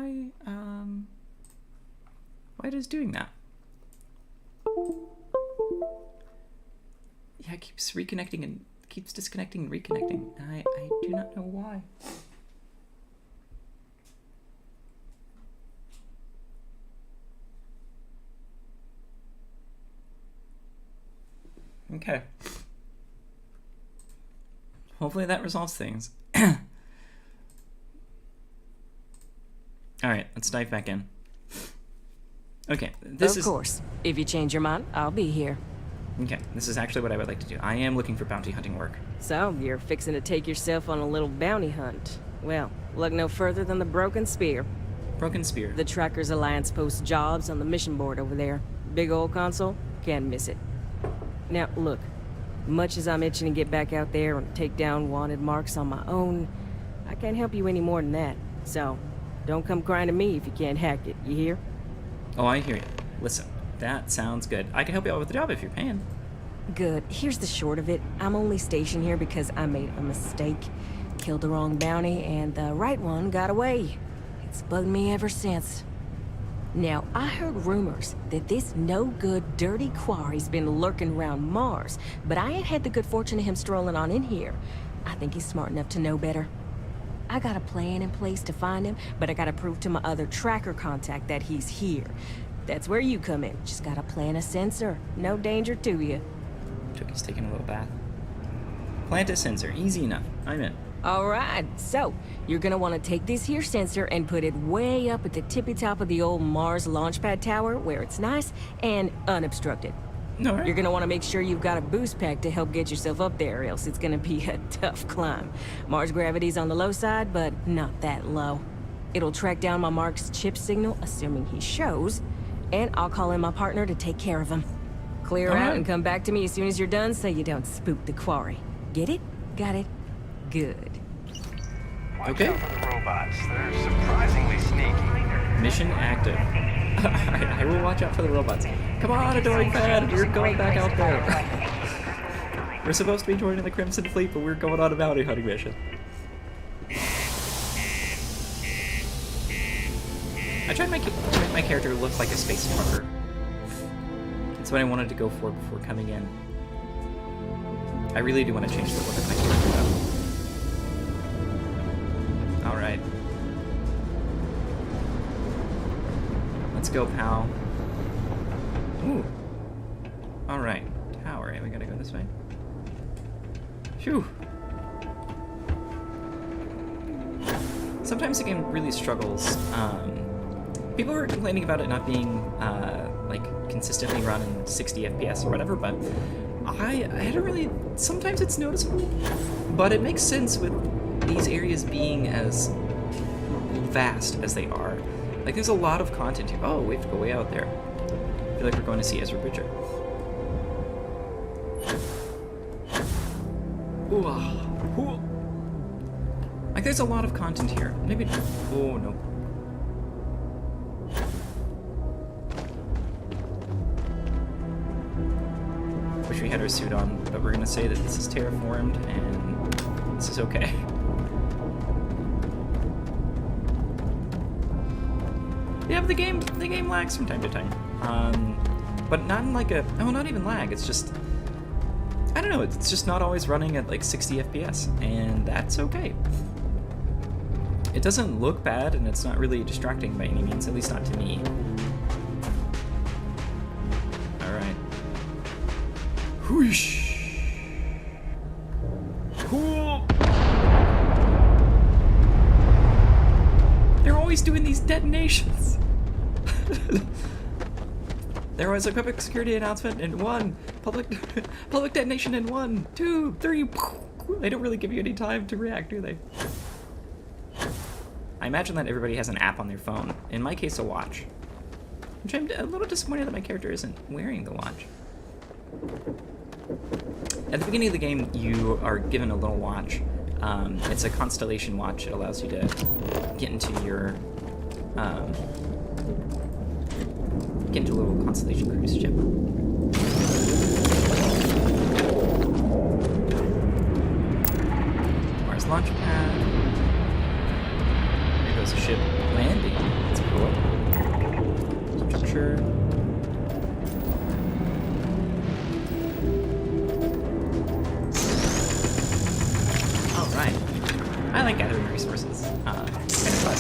S1: why it is doing that. Yeah, it keeps reconnecting and keeps disconnecting and reconnecting. And I do not know why. Okay. Hopefully that resolves things. Alright, let's dive back in. Okay, this is...
S18: Of course. If you change your mind, I'll be here.
S1: Okay, this is actually what I would like to do. I am looking for bounty hunting work.
S18: So, you're fixing to take yourself on a little bounty hunt. Well, look no further than the Broken Spear.
S1: Broken Spear.
S18: The Trackers Alliance posts jobs on the mission board over there. Big old console, can't miss it. Now, look, much as I'm itching to get back out there and take down wanted marks on my own, I can't help you any more than that. So, don't come crying to me if you can't hack it, you hear?
S1: Oh, I hear you. Listen, that sounds good. I can help you out with the job if you're paying.
S18: Good. Here's the short of it. I'm only stationed here because I made a mistake. Killed the wrong bounty, and the right one got away. It's bugged me ever since. Now, I heard rumors that this no-good, dirty quarry's been lurking around Mars, but I ain't had the good fortune of him strolling on in here. I think he's smart enough to know better. I got a plan in place to find him, but I gotta prove to my other tracker contact that he's here. That's where you come in. Just gotta plant a sensor. No danger to you.
S1: Tookie's taking a little bath. Plant a sensor. Easy enough. I'm in.
S18: Alright, so you're gonna want to take this here sensor and put it way up at the tippy top of the old Mars launchpad tower where it's nice and unobstructed.
S1: All right.
S18: You're gonna want to make sure you've got a boost pack to help get yourself up there, or else it's gonna be a tough climb. Mars gravity's on the low side, but not that low. It'll track down my Mark's chip signal, assuming he shows, and I'll call in my partner to take care of him. Clear out and come back to me as soon as you're done so you don't spook the quarry. Get it? Got it? Good.
S2: Watch out for the robots. They're surprisingly sneaky.
S1: Mission active. Alright, I will watch out for the robots. Come on, Adoring Fan! We're going back out there. We're supposed to be joining the Crimson Fleet, but we're going on a bounty hunting mission. I tried to make my character look like a space trucker. That's what I wanted to go for before coming in. I really do want to change the look of my character though. go, pal. Ooh. Alright. Tower. We gotta go this way. Phew. Sometimes the game really struggles. People were complaining about it not being like consistently run in 60 FPS or whatever, but I don't really. Sometimes it's noticeable, but it makes sense with these areas being as vast as they are. Like, there's a lot of content here. Oh, we have to go way out there. I feel like we're going to see Ezra Bridger. Ooh, ooh. Like, there's a lot of content here. Maybe. Oh no. Wish we had our suit on, but we're gonna say that this is terraformed and this is okay. Yeah, but the game lags from time to time. But not in like a, oh, not even lag, it's just, I don't know, it's just not always running at like 60 FPS, and that's okay. It doesn't look bad, and it's not really distracting by any means, at least not to me. Alright. Whoosh! Cool! They're always doing these detonations! There was a public security announcement in 1, public detonation in 1, 2, 3. They don't really give you any time to react, do they? I imagine that everybody has an app on their phone. In my case, a watch. Which I'm a little disappointed that my character isn't wearing the watch. At the beginning of the game, you are given a little watch. It's a constellation watch. It allows you to get into your get into a little constellation cruise ship. Mars launch pad. There goes the ship landing. That's cool. Structure. Alright. I like gathering resources. Kind of fun.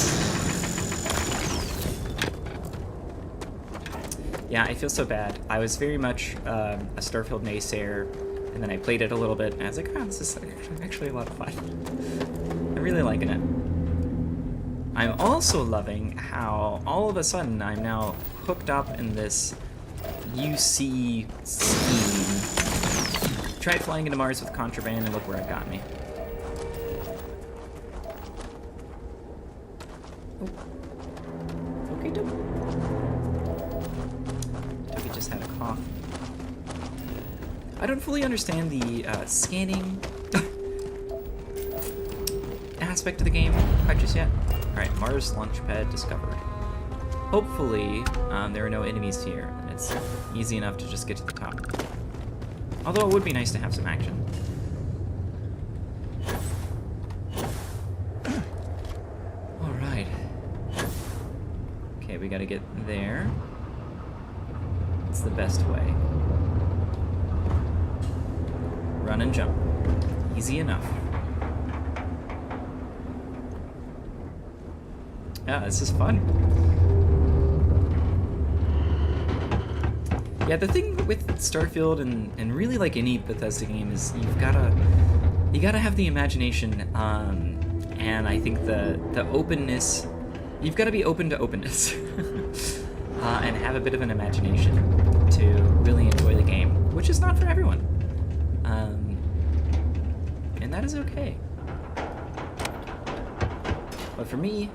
S1: Yeah, I feel so bad. I was very much a Starfield naysayer, and then I played it a little bit, and I was like, oh, this is actually a lot of fun. I'm really liking it. I'm also loving how all of a sudden I'm now hooked up in this UC scheme. Tried flying into Mars with contraband, and look where it got me. Oh. Okay, Toby. Toby just had a cough. I don't fully understand the scanning aspect of the game quite just yet. Alright, Mars launchpad discovered. Hopefully, there are no enemies here, and it's easy enough to just get to the top. Although it would be nice to have some action. Alright. Okay, we gotta get there. It's the best way. Run and jump. Easy enough. Yeah, this is fun. Yeah, the thing with Starfield and really like any Bethesda game is you gotta have the imagination, and I think the openness, you've got to be open to openness, and have a bit of an imagination to really enjoy the game, which is not for everyone, and that is okay. But for me,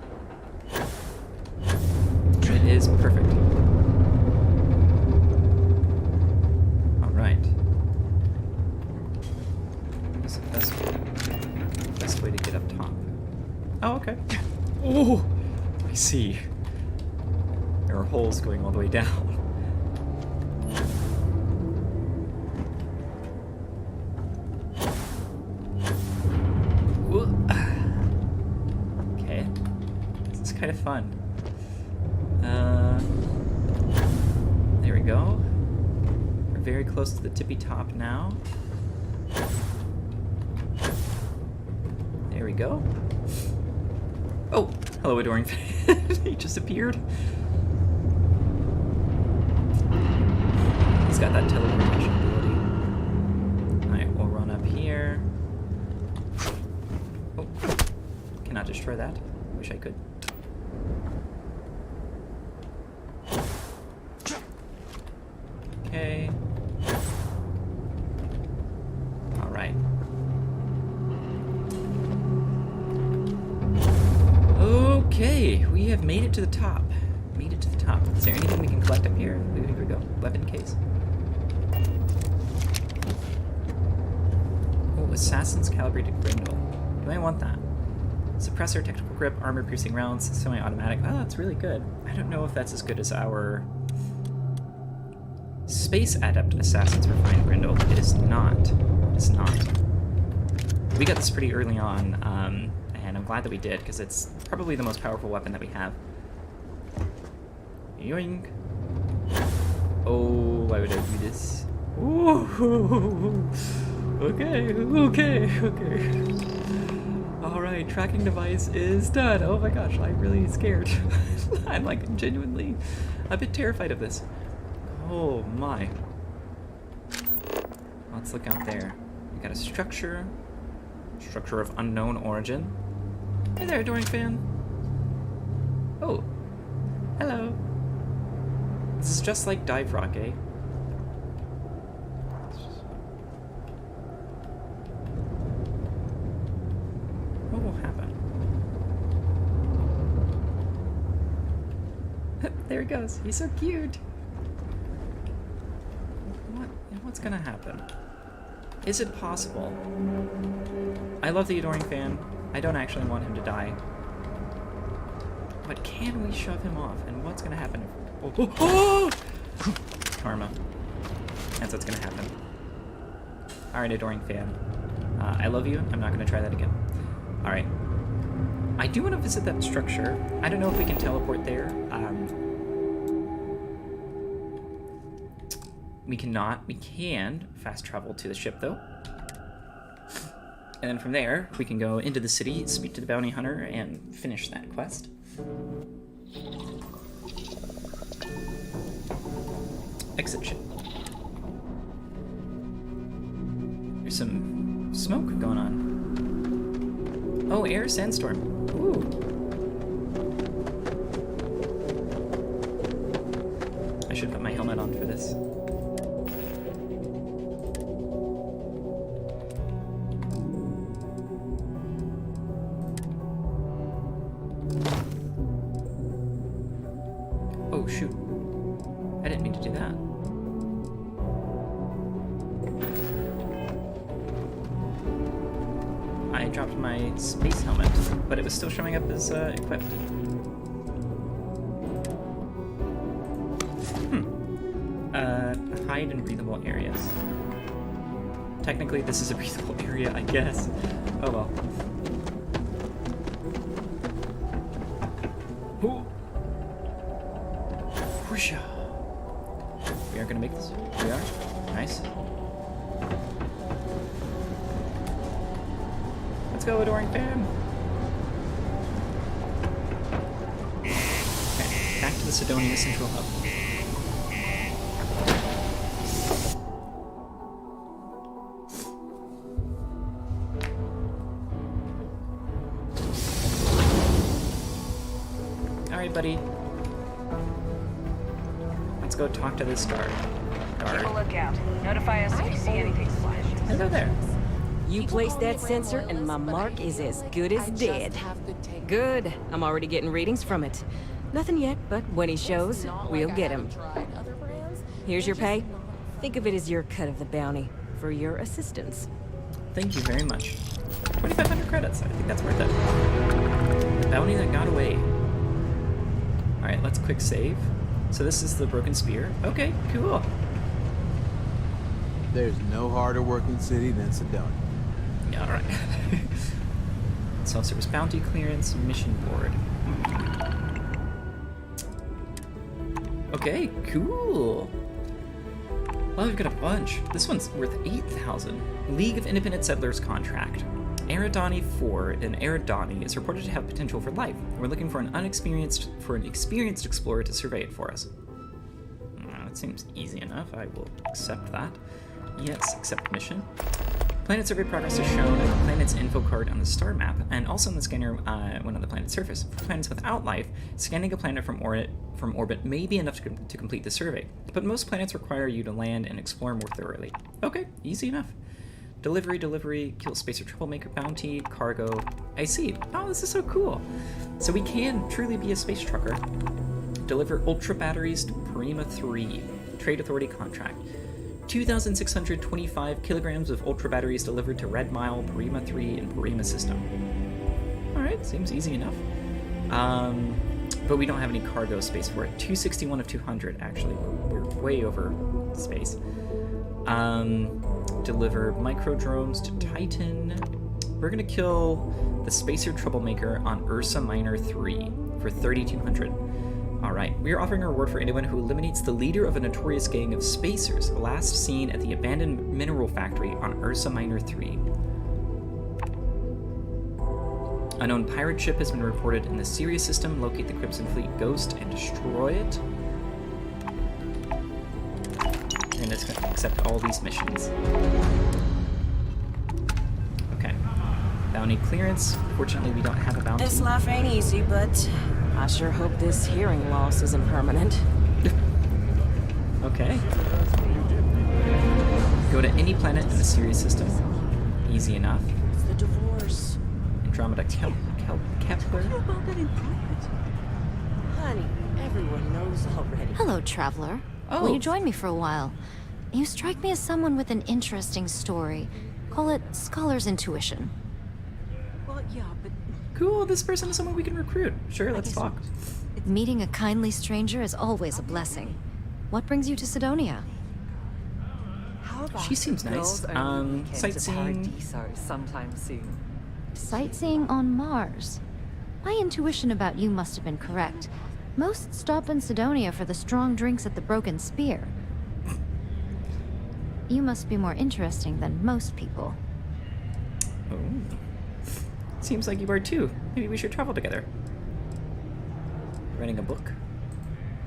S1: it is perfect. Alright. What's the best way to get up top? Oh, okay. Oh, I see. There are holes going all the way down. Okay. This is kind of fun. There we go. We're very close to the tippy top now. There we go. Oh, hello, adoring fan. He just appeared. He's got that teleportation ability. Alright, we'll run up here. Oh, cannot destroy that. Wish I could. Okay. Alright. Okay, we have made it to the top. Made it to the top. Is there anything we can collect up here? Here we go. Weapon case. Oh, Assassin's Calibrated Grindle. Do I want that? Suppressor, technical grip, armor-piercing rounds, semi-automatic. Oh, that's really good. I don't know if that's as good as our Space Adept Assassin's Refined Grindle. It is not. It's not. We got this pretty early on, and I'm glad that we did, because it's probably the most powerful weapon that we have. Yoink. Oh, why would I do this? Ooh. Okay. Alright, tracking device is done. Oh my gosh, I'm really scared. I'm like genuinely a bit terrified of this. Oh my. Let's look out there. We got a structure. Structure of unknown origin. Hey there, Adoring Fan. Oh. Hello. This is just like Dive Rock, eh? What will happen? There he goes. He's so cute. What's gonna happen? Is it possible? I love the Adoring Fan. I don't actually want him to die. But can we shove him off? And what's gonna happen? Oh! Karma. That's what's gonna happen. Alright, Adoring Fan. I love you. I'm not gonna try that again. Alright. I do want to visit that structure. I don't know if we can teleport there. We cannot. We can fast travel to the ship, though. And then from there, we can go into the city, speak to the bounty hunter, and finish that quest. Exit ship. There's some smoke going on. Oh, air sandstorm. Ooh. I should put my helmet on for this. Oh, shoot. I didn't mean to do that. I dropped my space helmet, but it was still showing up as equipped. Hide in breathable areas. Technically, this is a breathable area, I guess. Oh well. Ooh. Whoosha. We are gonna make this. We are. Nice. Let's go, Adoring Fan. Okay, back to the Sidonia Central Hub. Alright, buddy. Let's go talk to this guard.
S13: Keep a lookout. Notify us if you see anything flash.
S1: Hello there.
S18: You placed that sensor and my mark is as good as dead. Good. I'm already getting readings from it. Nothing yet, but when he shows, we'll get him. Here's your pay. Think of it as your cut of the bounty for your assistance.
S1: Thank you very much. 2,500 credits. I think that's worth it. The bounty that got away. Alright, let's quick save. So this is the Broken Spear. Okay, cool.
S19: There's no harder working city than Sidonia.
S1: Yeah, alright. Self-service bounty clearance, mission board. Okay, cool. Well, we've got a bunch. This one's worth 8,000. League of Independent Settlers contract. Eridani 4 in Eridani is reported to have potential for life. We're looking for an experienced explorer to survey it for us. that seems easy enough. I will accept that. Yes, accept mission. Planet survey progress is shown on the planet's info card on the star map, and also on the scanner when on the planet's surface. For planets without life, scanning a planet from orbit may be enough to complete the survey, but most planets require you to land and explore more thoroughly. Okay, easy enough. Delivery, kill spacer troublemaker bounty, cargo. I see. Oh, this is so cool. So we can truly be a space trucker. Deliver ultra batteries to Prima 3. Trade Authority contract. 2,625 kilograms of ultra batteries delivered to Red Mile, Prima 3, and Prima system. Alright, seems easy enough. But we don't have any cargo space for it. 261 of 200, actually. We're way over space. Deliver microdrones to Titan. We're gonna kill the Spacer Troublemaker on Ursa Minor 3 for 3,200. Alright, we are offering a reward for anyone who eliminates the leader of a notorious gang of spacers, last seen at the abandoned mineral factory on Ursa Minor 3. Unknown pirate ship has been reported in the Sirius system. Locate the Crimson Fleet Ghost and destroy it. And it's going to accept all these missions. Okay. Bounty clearance. Fortunately, we don't have a bounty.
S18: This life ain't easy, but I sure hope this hearing loss isn't permanent.
S1: Okay. Go to any planet in the Sirius system. Easy enough.
S18: It's the divorce.
S1: Andromeda Kepler.
S18: About that in private. Honey, everyone knows already.
S20: Hello, traveler.
S1: Oh.
S20: Will you join me for a while? You strike me as someone with an interesting story. Call it scholar's intuition.
S18: Well, yeah, but...
S1: Cool, this person is someone we can recruit. Sure, let's talk.
S20: Meeting a kindly stranger is always a blessing. What brings you to Sidonia?
S1: She seems nice. Sightseeing.
S21: Sometime soon.
S20: Sightseeing on Mars. My intuition about you must have been correct. Most stop in Sidonia for the strong drinks at the Broken Spear. You must be more interesting than most people.
S1: Oh. Seems like you are too. Maybe we should travel together. Writing a book.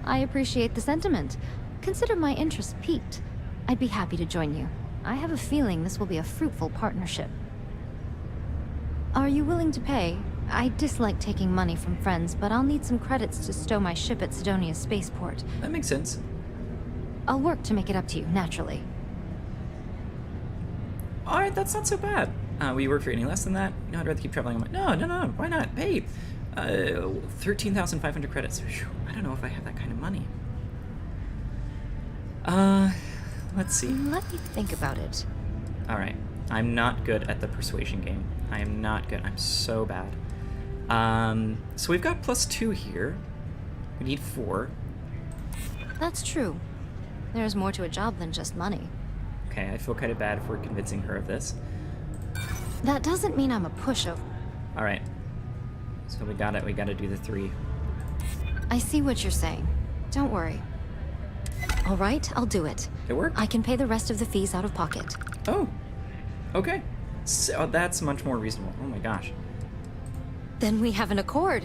S20: I appreciate the sentiment. Consider my interest piqued. I'd be happy to join you. I have a feeling this will be a fruitful partnership. Are you willing to pay? I dislike taking money from friends, but I'll need some credits to stow my ship at Sidonia's spaceport.
S1: That makes sense.
S20: I'll work to make it up to you, naturally.
S1: Alright, that's not so bad. Will you work for any less than that? No, I'd rather keep traveling on my... No, why not? Pay! 13,500 credits. Whew, I don't know if I have that kind of money. Let's see.
S20: Let me think about it.
S1: Alright. I'm not good at the persuasion game. I am not good. I'm so bad. So we've got +2 here. We need 4.
S20: That's true. There's more to a job than just money.
S1: Okay, I feel kind of bad for convincing her of this.
S20: That doesn't mean I'm a pushover.
S1: Alright. So we gotta do the 3.
S20: I see what you're saying. Don't worry. All right, I'll do it.
S1: It worked?
S20: I can pay the rest of the fees out of pocket.
S1: Oh. Okay. So that's much more reasonable. Oh my gosh.
S20: Then we have an accord.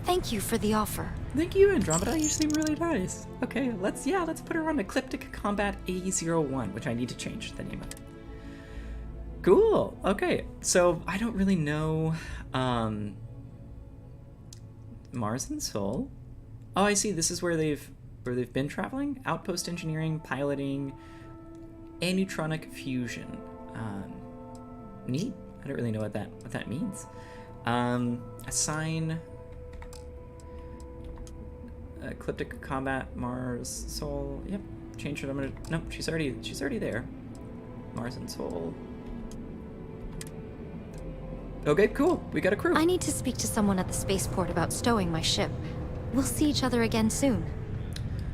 S20: Thank you for the offer.
S1: Thank you, Andromeda. You seem really nice. Okay, let's put her on Ecliptic Combat A01, which I need to change the name of. Cool. Okay, so I don't really know Mars and Sol. Oh, I see. This is where they've been traveling. Outpost engineering, piloting, anetronic fusion. Neat. I don't really know what that means. Assign Ecliptic Combat, Mars, Sol. Yep. Change her. Nope. She's already there. Mars and Sol. Okay, cool. We got a crew.
S20: I need to speak to someone at the spaceport about stowing my ship. We'll see each other again soon.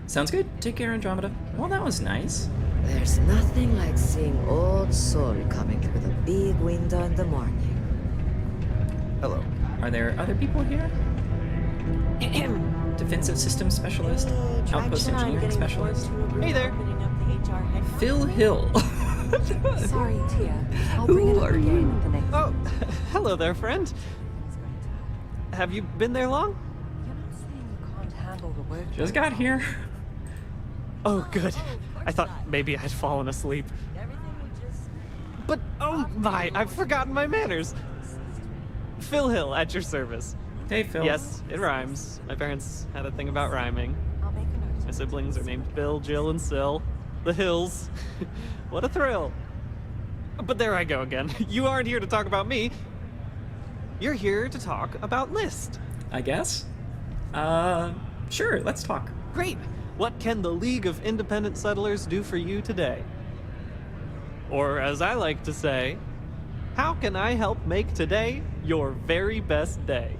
S1: Sounds good. Take care, Andromeda. Well, that was nice.
S22: There's nothing like seeing old Sol coming through the big window in the morning.
S1: Hello. Are there other people here? Defensive Systems Specialist, Outpost Engineering Specialist.
S23: Hey there.
S1: Phil Hill.
S23: Sorry, Tia.
S1: Who are you?
S23: Oh, hello there, friend. Have you been there long?
S21: Can't handle the work.
S1: Just got here.
S23: Oh, good. I thought maybe I'd fallen asleep. But, oh my, I've forgotten my manners. Phil Hill, at your service.
S1: Hey, Phil.
S23: Yes, it rhymes. My parents had a thing about rhyming. My siblings are named Bill, Jill, and Sil. The Hills. What a thrill. But there I go again. You aren't here to talk about me. You're here to talk about List.
S1: I guess. Sure, let's talk.
S23: Great. What can the League of Independent Settlers do for you today? Or as I like to say, how can I help make today your very best day?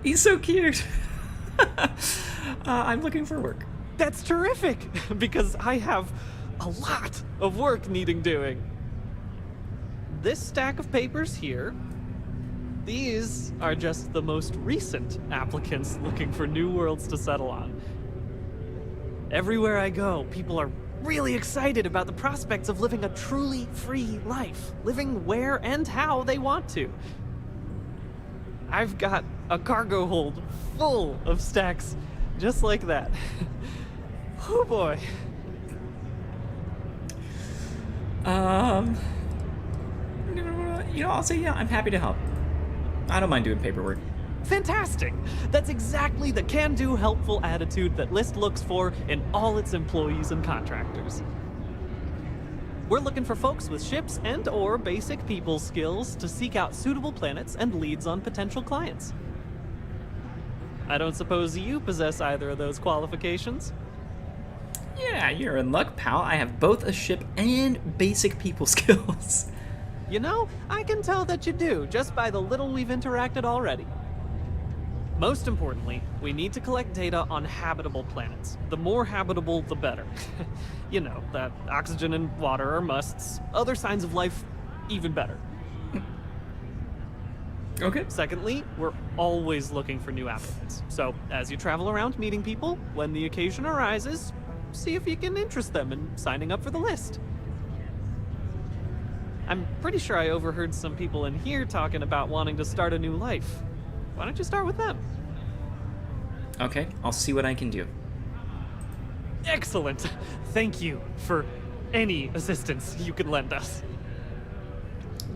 S1: He's so cute. I'm looking for work.
S23: That's terrific, because I have a lot of work needing doing. This stack of papers here, these are just the most recent applicants looking for new worlds to settle on. Everywhere I go, people are really excited about the prospects of living a truly free life, living where and how they want to. I've got a cargo hold full of stacks just like that. Oh boy.
S1: You know, I'll say, yeah, I'm happy to help. I don't mind doing paperwork.
S23: Fantastic! That's exactly the can-do, helpful attitude that List looks for in all its employees and contractors. We're looking for folks with ships and/or basic people skills to seek out suitable planets and leads on potential clients. I don't suppose you possess either of those qualifications?
S1: Yeah, you're in luck, pal. I have both a ship and basic people skills.
S23: You know, I can tell that you do, just by the little we've interacted already. Most importantly, we need to collect data on habitable planets. The more habitable, the better. You know, that oxygen and water are musts. Other signs of life, even better.
S1: Okay.
S23: Secondly, we're always looking for new applicants. So, as you travel around meeting people, when the occasion arises, see if you can interest them in signing up for the list. I'm pretty sure I overheard some people in here talking about wanting to start a new life. Why don't you start with them?
S1: Okay, I'll see what I can do.
S23: Excellent! Thank you for any assistance you can lend us.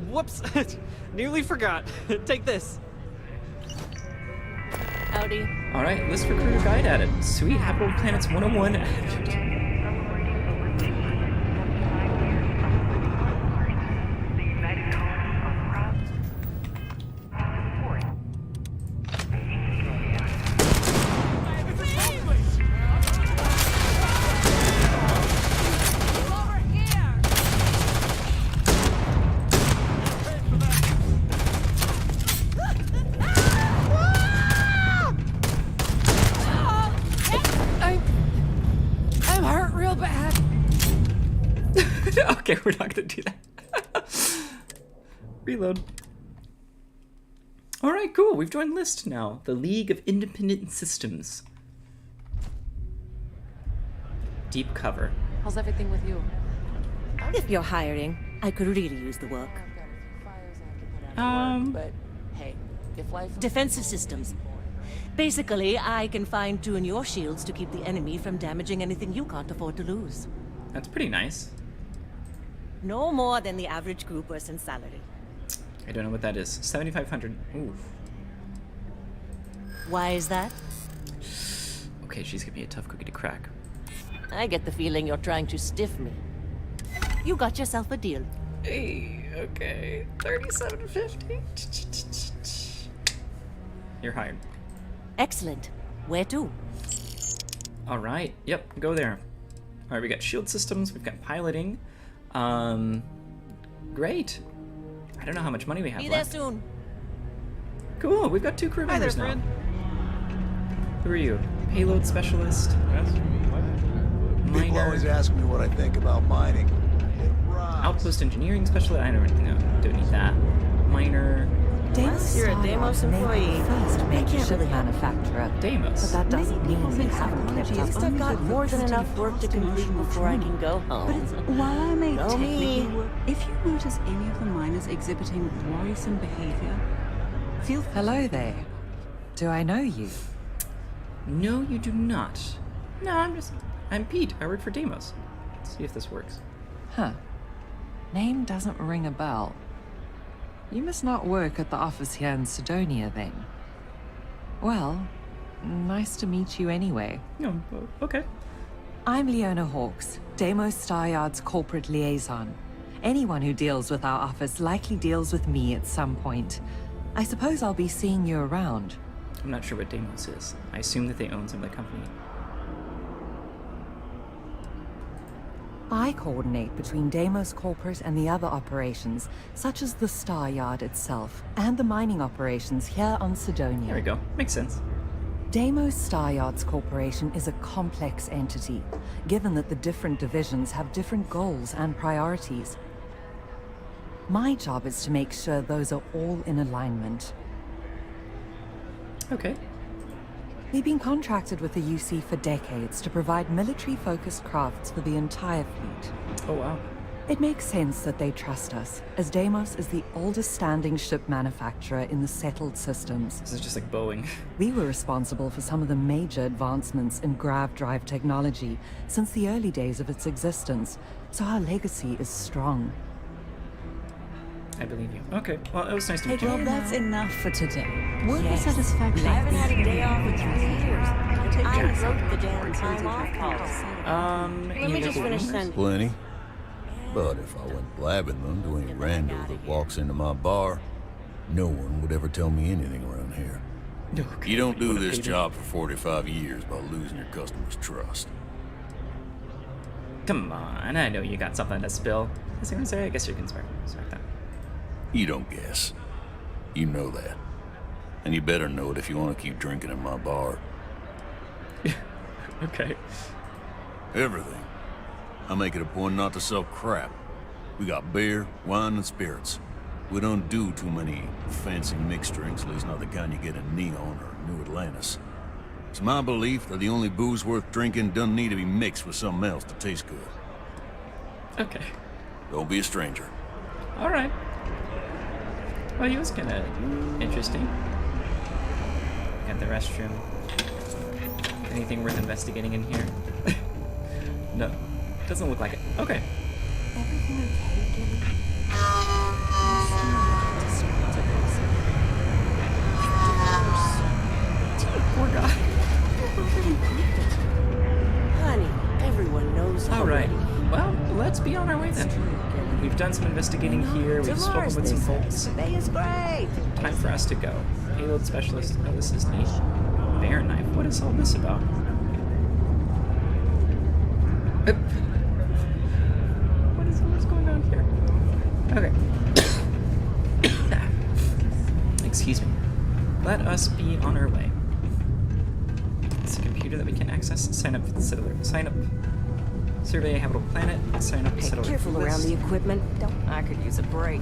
S23: Whoops! Nearly forgot. Take this.
S18: Howdy.
S1: Alright, list recruiter guide added. Sweet, Habitable Planets 101 added. Okay, we're not gonna do that. Reload. Alright, cool. We've joined List now. The League of Independent Systems. Deep cover.
S3: How's everything with you?
S5: If you're hiring, I could really use the work.
S3: But hey, if life...
S5: Defensive systems. Basically, I can fine-tune your shields to keep the enemy from damaging anything you can't afford to lose.
S1: That's pretty nice.
S5: No more than the average crew person's salary.
S1: I don't know what that is. 7,500. Ooh.
S5: Why is that?
S1: Okay, she's gonna be a tough cookie to crack.
S5: I get the feeling you're trying to stiff me. You got yourself a deal.
S1: Hey, okay. 37.50. You're hired.
S5: Excellent. Where to?
S1: All right. Yep. Go there. All right. We got shield systems. We've got piloting. Great. I don't know how much money we have
S5: Be there
S1: left.
S5: soon.
S1: Cool. We've got 2 crew members
S23: Hi there,
S1: now.
S23: friend.
S1: Who are you? Payload specialist.
S8: People
S1: Miner.
S8: always ask me what I think about mining.
S1: Outpost engineering specialist. I don't need that. Miner.
S5: Deimos, you're a Deimos employee.
S21: I can't really manufacture it.
S1: Deimos.
S21: But that doesn't mean we haven't kept
S5: At least
S21: up.
S5: I've got more than enough work to complete before I can go home.
S24: But it's, while I may
S5: Know
S24: technically
S5: me.
S24: work, if you notice any of the miners exhibiting worrisome behavior, feel free.
S21: Hello there. Do I know you?
S1: No, you do not. No, I'm Pete. I work for Deimos. Let's see if this works.
S3: Huh. Name doesn't ring a bell. You must not work at the office here in Sidonia, then. Well, nice to meet you anyway.
S1: No, okay.
S3: I'm Leona Hawks, Deimos Staryard's corporate liaison. Anyone who deals with our office likely deals with me at some point. I suppose I'll be seeing you around.
S1: I'm not sure what Deimos is. I assume that they own some of the company.
S21: I coordinate between Deimos Corporate and the other operations, such as the Staryard itself, and the mining operations here on Sidonia.
S1: There we go. Makes sense.
S21: Deimos Staryards Corporation is a complex entity, given that the different divisions have different goals and priorities. My job is to make sure those are all in alignment.
S1: Okay.
S21: We've been contracted with the UC for decades to provide military-focused crafts for the entire fleet.
S1: Oh, wow.
S21: It makes sense that they trust us, as Deimos is the oldest standing ship manufacturer in the settled systems.
S1: This is just like Boeing.
S21: We were responsible for some of the major advancements in grav drive technology since the early days of its existence, so our legacy is strong.
S1: I believe you. Okay, well, it was nice to meet you.
S24: Well, that's enough for today. Work
S21: Yes.
S24: satisfaction.
S21: I haven't had a
S24: day off in 3 years.
S21: I wrote the damn time off policy.
S1: Let me just finish
S21: sending.
S8: Plenty. But if I went blabbing them to any rando that walks into my bar, no one would ever tell me anything around here.
S1: No,
S8: You don't do this job for 45 years by losing your customers' trust.
S1: Come on, I know you got something to spill. Is gonna say? I guess you can start that.
S8: You don't guess. You know that. And you better know it if you want to keep drinking in my bar.
S1: Okay.
S8: Everything. I make it a point not to sell crap. We got beer, wine, and spirits. We don't do too many fancy mixed drinks, at least not the kind you get in Neon or New Atlantis. It's my belief that the only booze worth drinking doesn't need to be mixed with something else to taste good.
S1: Okay.
S8: Don't be a stranger.
S1: All right. Well, he was kind of interesting. Got the restroom. Anything worth investigating in here? No. Doesn't look like it. Okay.
S21: Everything okay, Gilly?
S1: Poor guy.
S21: Honey, everyone knows
S1: All right.
S21: already.
S1: Well, let's be on our way then. We've done some investigating here. We've spoken with some folks.
S21: The bay is great.
S1: Time for us to go. Payload specialist. Oh, this is neat. Bear knife. What is all this about? What's going on here? Okay. Excuse me. Let us be on our way. It's a computer that we can access. Sign up for the settler. Sign up. Survey a habitable planet. Sign up.
S21: Hey,
S1: Settler
S21: careful
S1: list.
S21: around the equipment. I could use a break.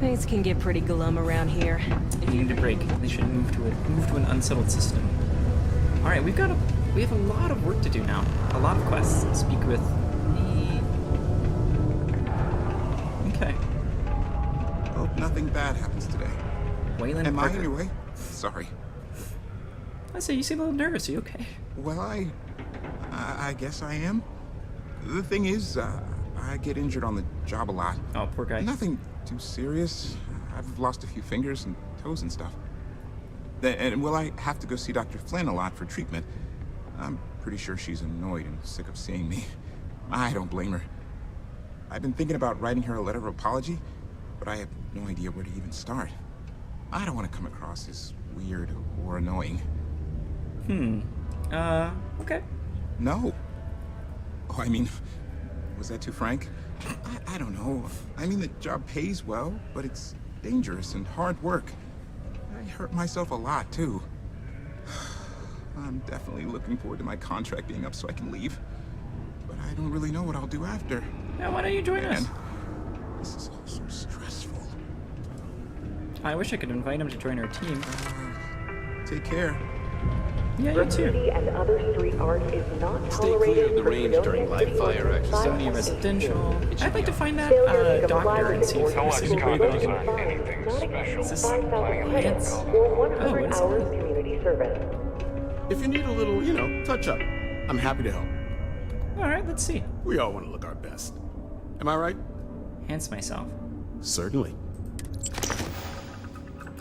S18: Things can get pretty glum around here.
S1: They need a break. They should move to an unsettled system. All right, we have a lot of work to do now. A lot of quests. Speak with the. Okay.
S4: Hope nothing bad happens today.
S1: Waylon
S4: Am
S1: Parker.
S4: I in your way? Sorry.
S1: I say you seem a little nervous. Are you okay?
S4: Well, I guess I am. The thing is, I get injured on the job a lot.
S1: Oh, poor guy.
S4: Nothing too serious. I've lost a few fingers and toes and stuff. And will I have to go see Dr. Flynn a lot for treatment? I'm pretty sure she's annoyed and sick of seeing me. I don't blame her. I've been thinking about writing her a letter of apology, but I have no idea where to even start. I don't want to come across as weird or annoying.
S1: Okay.
S4: No. Oh, I mean, was that too frank? I don't know. I mean, the job pays well, but it's dangerous and hard work. I hurt myself a lot, too. I'm definitely looking forward to my contract being up so I can leave. But I don't really know what I'll do after.
S1: Yeah, why don't you join us?
S4: This is all so stressful.
S1: I wish I could invite him to join our team.
S4: Take care.
S1: Yeah, you too.
S10: Graffiti and other street art is not
S6: Stay clear of the range during live fire exercises.
S1: Semi-residential. I'd like to find that doctor and see if
S10: No
S1: there's any way that I can...
S10: anything special.
S1: Is this
S10: Lance?
S1: Oh, what is
S10: hours
S1: that?
S10: community service.
S6: If you need a little, you know, touch up, I'm happy to help.
S1: Alright, let's see.
S6: We all want to look our best. Am I right?
S1: Enhance myself.
S6: Certainly.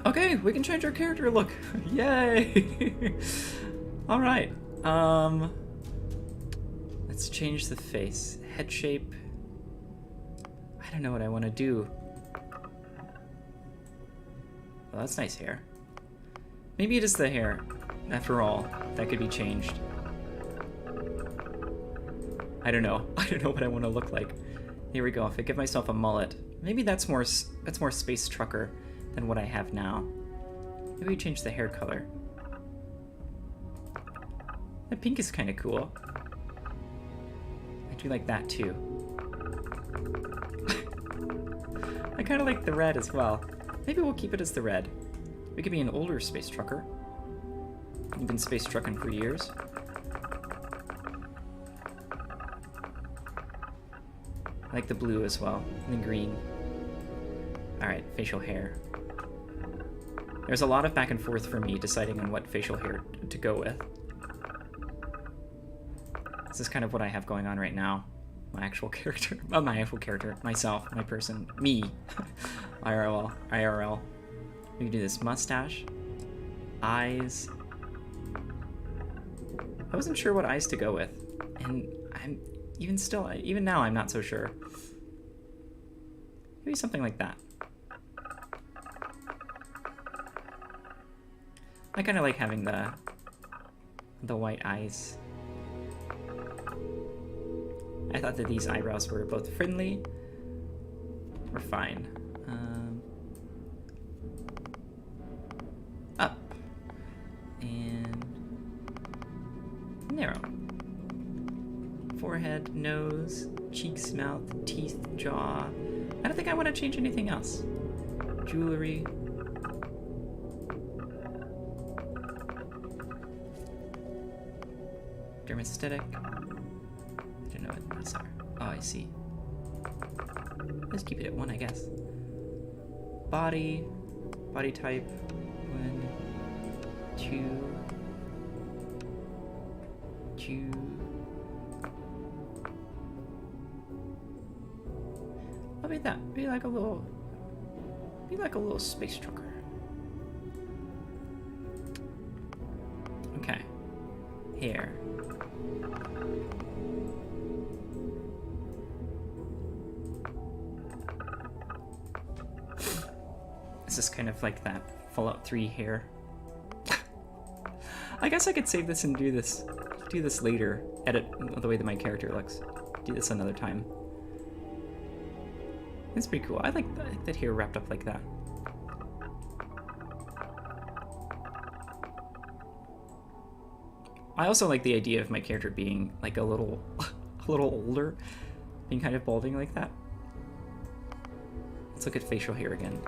S1: Okay, we can change our character look. Yay! Alright. Let's change the face. Head shape. I don't know what I want to do. Well, that's nice hair. Maybe it is the hair. After all, that could be changed. I don't know. I don't know what I want to look like. Here we go. If I give myself a mullet, maybe that's more space trucker than what I have now. Maybe we change the hair color. The pink is kind of cool. I do like that too. I kind of like the red as well. Maybe we'll keep it as the red. We could be an older space trucker. You've been space trucking for years. I like the blue as well, and the green. Alright, facial hair. There's a lot of back and forth for me deciding on what facial hair to go with. This is kind of what I have going on right now. My actual character. Oh, my actual character. Myself. My person. Me. IRL. IRL. We can do this mustache. Eyes. I wasn't sure what eyes to go with. And I'm... Even now, I'm not so sure. Maybe something like that. I kind of like having the white eyes. I thought that these eyebrows were both friendly or fine. Up and narrow. Forehead, nose, cheeks, mouth, teeth, jaw. I don't think I want to change anything else. Jewelry. Dermesthetic. I don't know what these are. Oh, I see. Let's keep it at 1, I guess. Body. Body type. 1, 2. 2. I'll be that. Be like a little space trucker. Okay. Hair. This is kind of like that Fallout 3 hair. I guess I could save this and do this later. Edit the way that my character looks. Do this another time. It's pretty cool. I like that hair wrapped up like that. I also like the idea of my character being like a little older, being kind of balding like that. Let's look at facial hair again.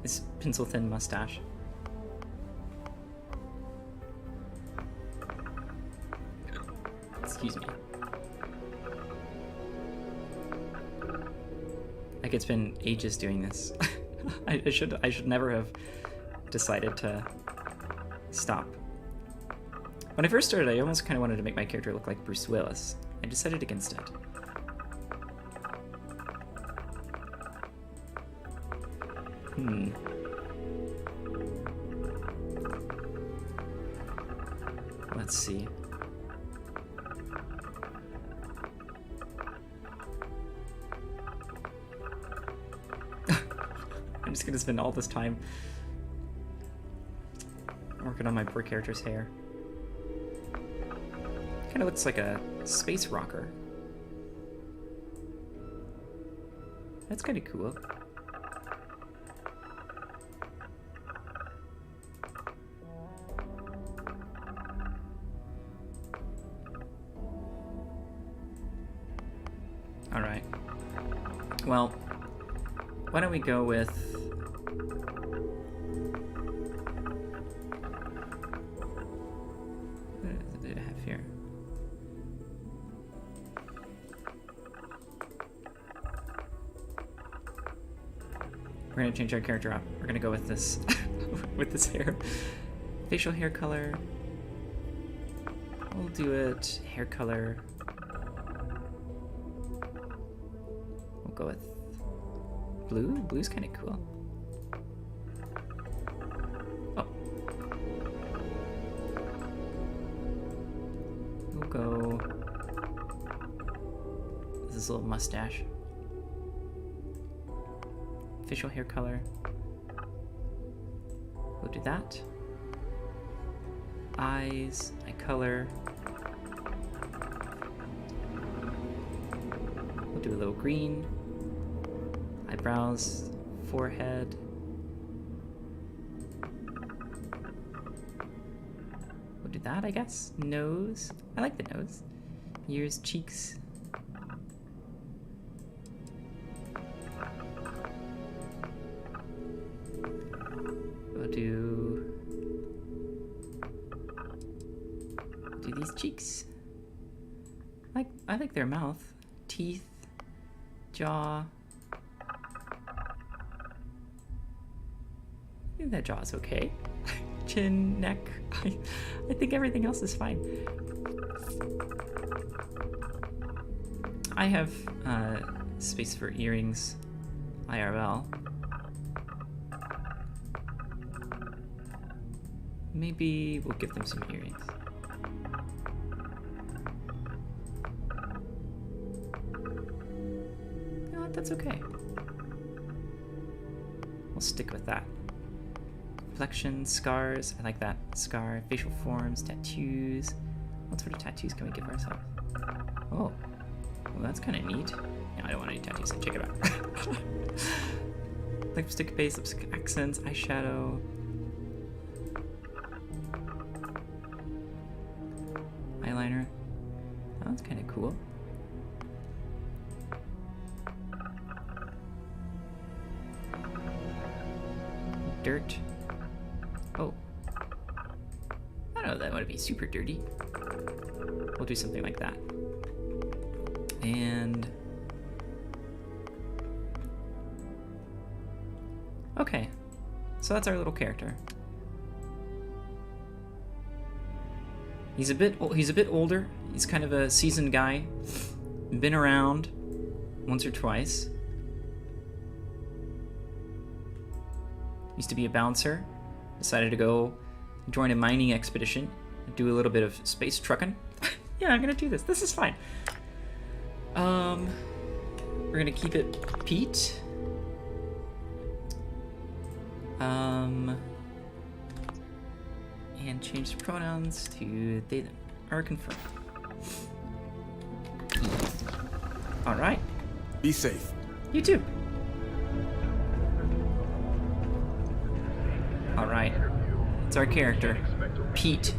S1: This pencil thin mustache. Excuse me. Like it's been ages doing this. I should never have decided to stop. When I first started, I almost kind of wanted to make my character look like Bruce Willis. I decided against it. Let's see. I'm just gonna spend all this time working on my poor character's hair. Kinda looks like a space rocker. That's kinda cool. Alright. Well, Why don't we go with... What do I have here? We're gonna change our character up. We're gonna go with this, with this hair. Facial hair color. We'll do it hair color. We'll go with blue. Blue's kind of cool. Oh. We'll go. This little mustache. Facial hair color. We'll do that. Eyes, eye color. We'll do a little green. Eyebrows, forehead. We'll do that, I guess. Nose. I like the nose. Ears, cheeks. We'll do these cheeks. I like their mouth, teeth, jaw. I think that jaw's okay. Chin, neck. I think everything else is fine. I have space for earrings, IRL. Maybe we'll give them some earrings. You know what, that's okay. We'll stick with that. Complexion, scars, I like that. Scar, facial forms, tattoos. What sort of tattoos can we give ourselves? Oh, well that's kind of neat. No, I don't want any tattoos, check it out. Lipstick base, lipstick accents, eyeshadow. Eyeliner. That one's kind of cool. Dirt. Oh. I don't know, that would be super dirty. We'll do something like that. And... okay. So that's our little character. He's a bit older. He's kind of a seasoned guy. Been around once or twice. Used to be a bouncer. Decided to go join a mining expedition. Do a little bit of space trucking. Yeah, I'm gonna do this. This is fine. We're gonna keep it Pete. And change the pronouns to they, them, or confirm. All right.
S4: Be safe.
S1: You too. All right. It's our character, Pete.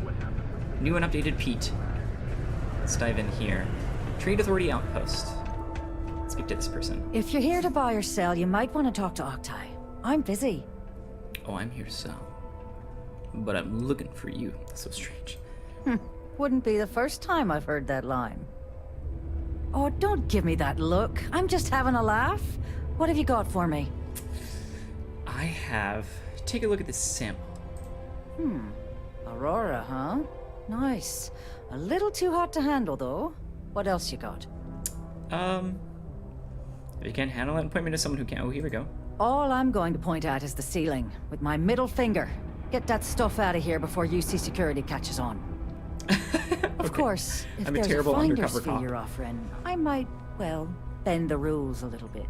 S1: New and updated Pete. Let's dive in here. Trade Authority Outpost. Let's speak to this person.
S24: If you're here to buy or sell, you might want to talk to Octai. I'm busy.
S1: Oh, I'm here to sell. But I'm looking for you. That's so strange.
S24: Wouldn't be the first time I've heard that line. Oh, don't give me that look. I'm just having a laugh. What have you got for me?
S1: I have... Take a look at this sample.
S24: Aurora, huh? Nice. A little too hot to handle, though. What else you got?
S1: If you can't handle it, point me to someone who can. Oh, here we go.
S24: All I'm going to point at is the ceiling, with my middle finger. Get that stuff out of here before UC security catches on. Of course, if
S1: I'm a
S24: there's
S1: terrible
S24: finder's
S1: undercover
S24: fee
S1: cop.
S24: you're offering, I might, well, bend the rules a little bit.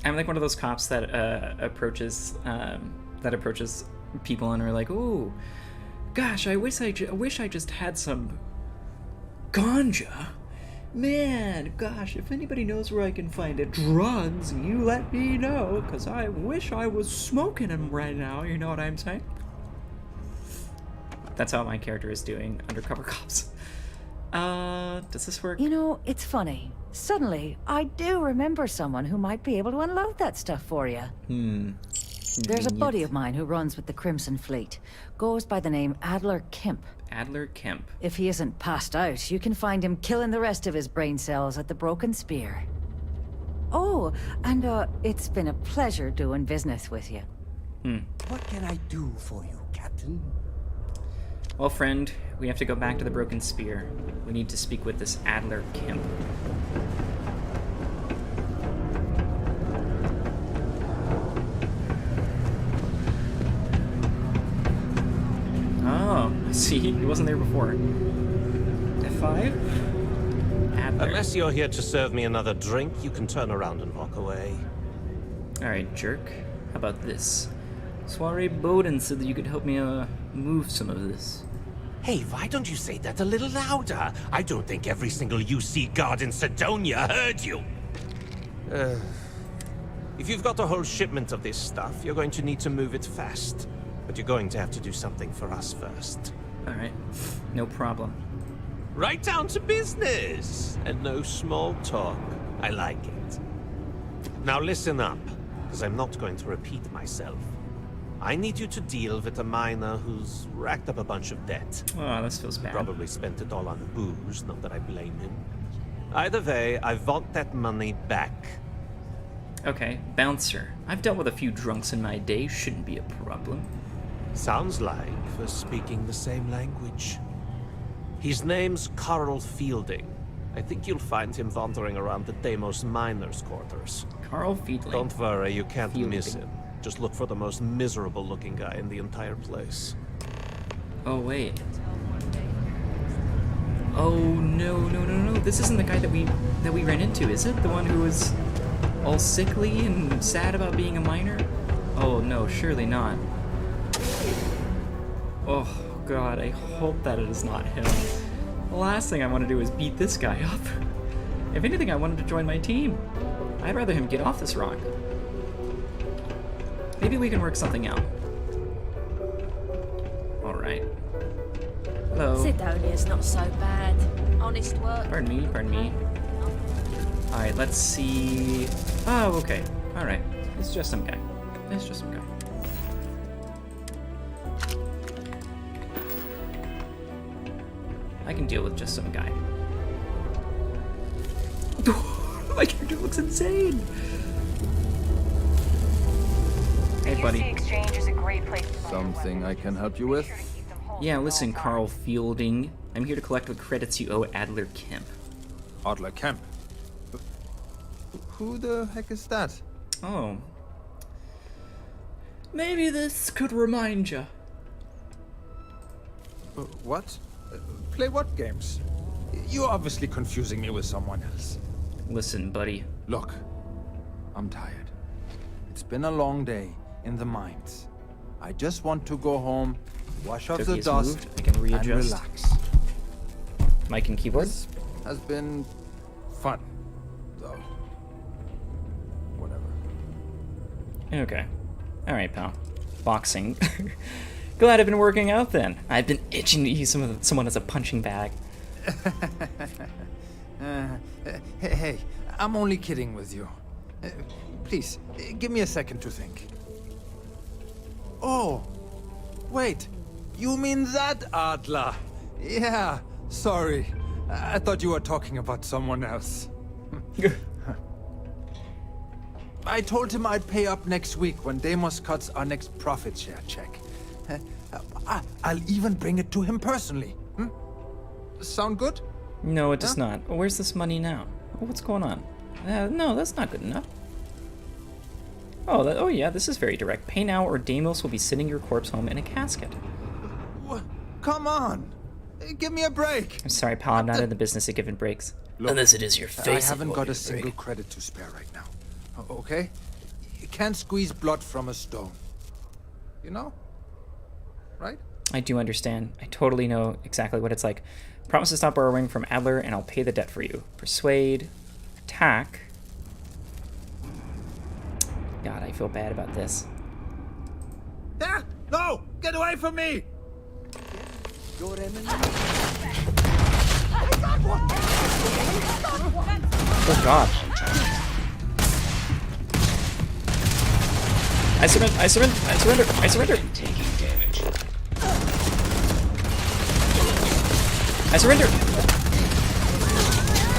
S1: I'm like one of those cops that approaches people and are like, "Ooh, gosh, I wish I just had some ganja. Man, gosh, if anybody knows where I can find it, drugs, you let me know, because I wish I was smoking them right now." You know what I'm saying? That's how my character is doing undercover cops. Does this work?
S24: You know, it's funny. Suddenly, I do remember someone who might be able to unload that stuff for you. There's a buddy of mine who runs with the Crimson Fleet. Goes by the name Adler Kemp.
S1: Adler Kemp.
S24: If he isn't passed out, you can find him killing the rest of his brain cells at the Broken Spear. Oh, and it's been a pleasure doing business with you.
S7: What can I do for you, Captain?
S1: Well, friend, we have to go back to the Broken Spear. We need to speak with this Adler Kemp. Oh, see, he wasn't there before. F5? Adler.
S9: Unless you're here to serve me another drink, you can turn around and walk away.
S1: Alright, jerk. How about this? Soiree Bowden said that you could help me move some of this.
S9: Hey, why don't you say that a little louder? I don't think every single UC guard in Sidonia heard you. If you've got a whole shipment of this stuff, you're going to need to move it fast. But you're going to have to do something for us first.
S1: Alright, no problem.
S9: Right down to business! And no small talk. I like it. Now listen up, because I'm not going to repeat myself. I need you to deal with a miner who's racked up a bunch of debt.
S1: Oh, this feels bad.
S9: Probably spent it all on booze, not that I blame him. Either way, I want that money back.
S1: Okay, bouncer. I've dealt with a few drunks in my day, shouldn't be a problem.
S9: Sounds like we're speaking the same language. His name's Carl Fielding. I think you'll find him wandering around the Deimos miners' quarters.
S1: Carl Fielding.
S9: Don't worry, you can't miss him. Just look for the most miserable-looking guy in the entire place.
S1: Oh, wait. Oh, no. This isn't the guy that we ran into, is it? The one who was all sickly and sad about being a miner? Oh, no, surely not. Oh, God, I hope that it is not him. The last thing I want to do is beat this guy up. If anything, I wanted to join my team. I'd rather him get off this rock. Maybe we can work something out. Alright. Hello.
S13: Sidonia's not so bad. Honest work.
S1: Pardon me. Alright, let's see. Oh, okay. Alright. It's just some guy. I can deal with just some guy. My character looks insane! Hey, buddy.
S13: Exchange is a great place to
S19: Something I can help you with?
S1: Yeah, listen, Carl Fielding. I'm here to collect what credits you owe Adler Kemp.
S19: Adler Kemp? Who the heck is that?
S1: Oh. Maybe this could remind you.
S19: What? Play what games? You're obviously confusing me with someone else.
S1: Listen, buddy.
S19: Look, I'm tired. It's been a long day in the mines. I just want to go home, wash off the dust,
S1: I can readjust.
S19: and relax.
S1: Mic and keyboard?
S19: This has been fun, though. Whatever.
S1: Okay. Alright, pal. Boxing. Glad I've been working out then. I've been itching to use someone as a punching bag.
S19: Hey, I'm only kidding with you. Please, give me a second to think. Oh, wait. You mean that Adler? Yeah, sorry. I thought you were talking about someone else. I told him I'd pay up next week when Deimos cuts our next profit share check. I'll even bring it to him personally. Sound good?
S1: No, it does not. Where's this money now? What's going on? No, that's not good enough. Oh, yeah, this is very direct. Pay now or Deimos will be sending your corpse home in a casket.
S19: What? Come on. Give me a break.
S1: I'm sorry, pal. I'm not in the business of giving breaks.
S19: Look,
S1: unless it is your face.
S19: I haven't got a single credit to spare right now. Okay? You can't squeeze blood from a stone. You know? Right?
S1: I do understand. I totally know exactly what it's like. Promise to stop borrowing from Adler, and I'll pay the debt for you. Persuade. Attack. God, I feel bad about this.
S19: Ah, no! Get away from me!
S7: Your enemy.
S1: Oh god. I surrender, I surrender, I surrender, I surrender. I surrender.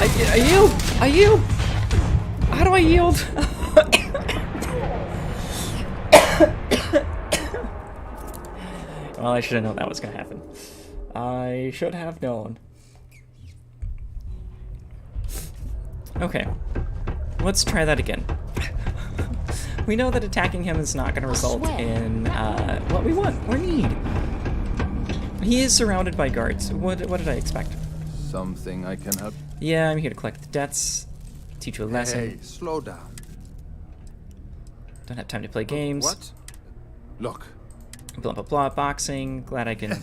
S1: I yield. I yield. How do I yield? Well, I should have known that was gonna happen. I should have known. Okay, let's try that again. We know that attacking him is not going to result in what we want or need. He is surrounded by guards. What did I expect?
S19: Something I can help?
S1: Yeah, I'm here to collect the debts, teach you a lesson.
S19: Hey, slow down.
S1: Don't have time to play games.
S19: What? Look.
S1: Blah blah blah. Boxing. Glad I can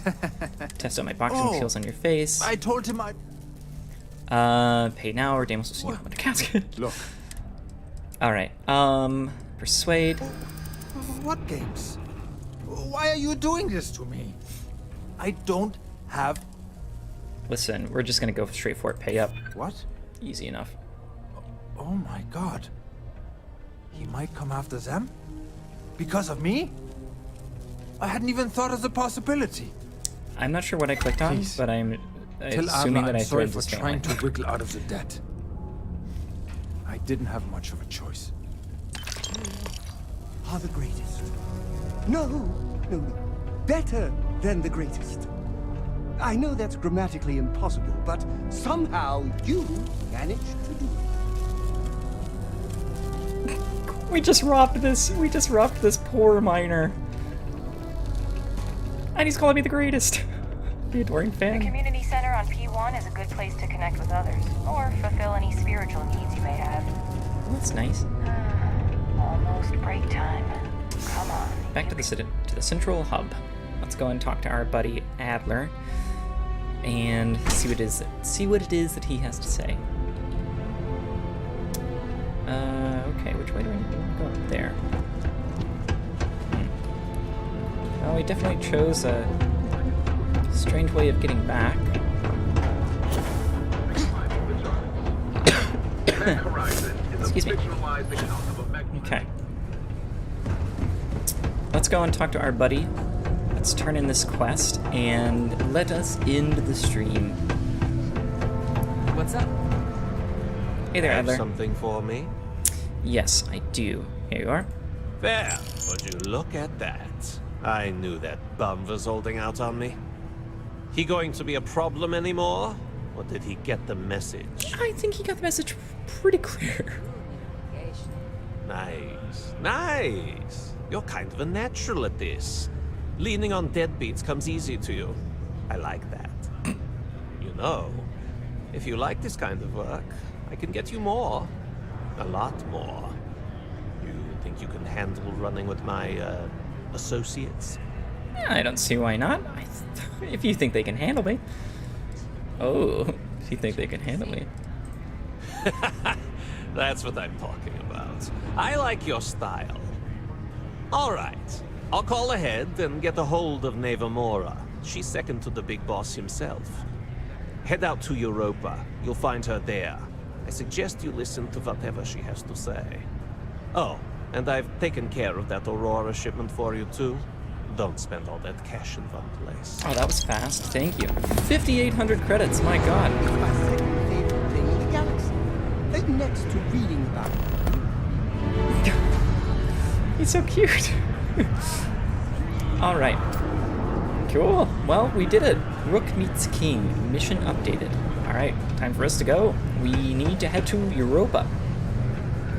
S1: test out my boxing skills on your face.
S19: I told him I.
S1: Pay now or Damos will see you in a casket.
S19: Look.
S1: All right. Persuade.
S19: What games? Why are you doing this to me? I don't have.
S1: Listen, we're just gonna go straight for it. Pay up.
S19: What?
S1: Easy enough.
S19: Oh my god. He might come after them? Because of me? I hadn't even thought of the possibility.
S1: I'm not sure what I clicked on, but I'm assuming that I
S19: sorry
S1: threaded
S19: for
S1: this
S19: trying to wiggle out of the debt. I didn't have much of a choice.
S7: Are the greatest. No, no, no. Better than the greatest. I know that's grammatically impossible, but somehow you managed to do it.
S1: We just robbed this poor miner. And he's calling me the greatest. The adoring fan.
S13: The community center on P1 is a good place to connect with others, or fulfill any spiritual needs you may have.
S1: That's nice.
S13: Almost break time. Come on.
S1: Back to the central hub. Let's go and talk to our buddy Adler and see what it is that he has to say. Okay, which way do I go? Up there. Well, we definitely chose a strange way of getting back. Excuse me. Okay. Let's go and talk to our buddy. Let's turn in this quest and let us end the stream.
S3: What's up?
S1: Hey there, Adler.
S9: Something for me?
S1: Yes, I do. Here you are.
S9: There, would you look at that? I knew that bum was holding out on me. He going to be a problem anymore? Or did he get the message?
S1: I think he got the message pretty clear.
S9: Nice, nice. You're kind of a natural at this. Leaning on deadbeats comes easy to you. I like that. You know, if you like this kind of work, I can get you more. A lot more. You think you can handle running with my, associates?
S1: Yeah, I don't see why not. If you think they can handle me. Oh, if you think they can handle me.
S9: That's what I'm talking about. I like your style. All right. I'll call ahead and get a hold of Nevamora. She's second to the big boss himself. Head out to Europa. You'll find her there. I suggest you listen to whatever she has to say. Oh, and I've taken care of that Aurora shipment for you too. Don't spend all that cash in one place.
S1: Oh, that was fast. Thank you. 5,800 credits. My God.
S7: My second favorite thing in the galaxy. Next to reading about it.
S1: He's so cute. All right. Cool. Well, we did it. Rook meets King. Mission updated. All right. Time for us to go. We need to head to Europa.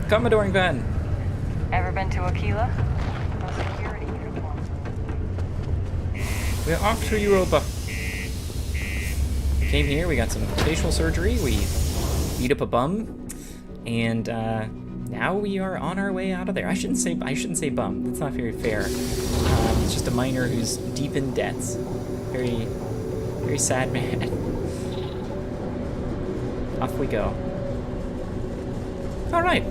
S1: Commodore Van.
S13: Ever been to Aquila? No security uniform.
S1: We're off to Europa. Came here. We got some facial surgery. We beat up a bum. And now we are on our way out of there. I shouldn't say bum. That's not very fair. It's just a miner who's deep in debts. Very, very sad man. Off we go. All right.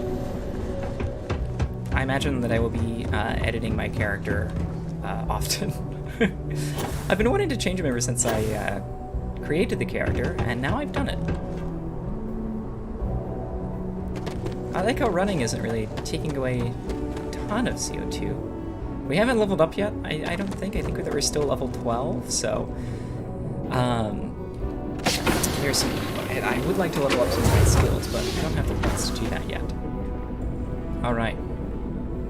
S1: I imagine that I will be editing my character often. I've been wanting to change him ever since I created the character, and now I've done it. I like how running isn't really taking away a ton of CO2. We haven't leveled up yet, I don't think. I think that we're still level 12, so... there's some... I would like to level up some of my skills, but I don't have the points to do that yet. Alright.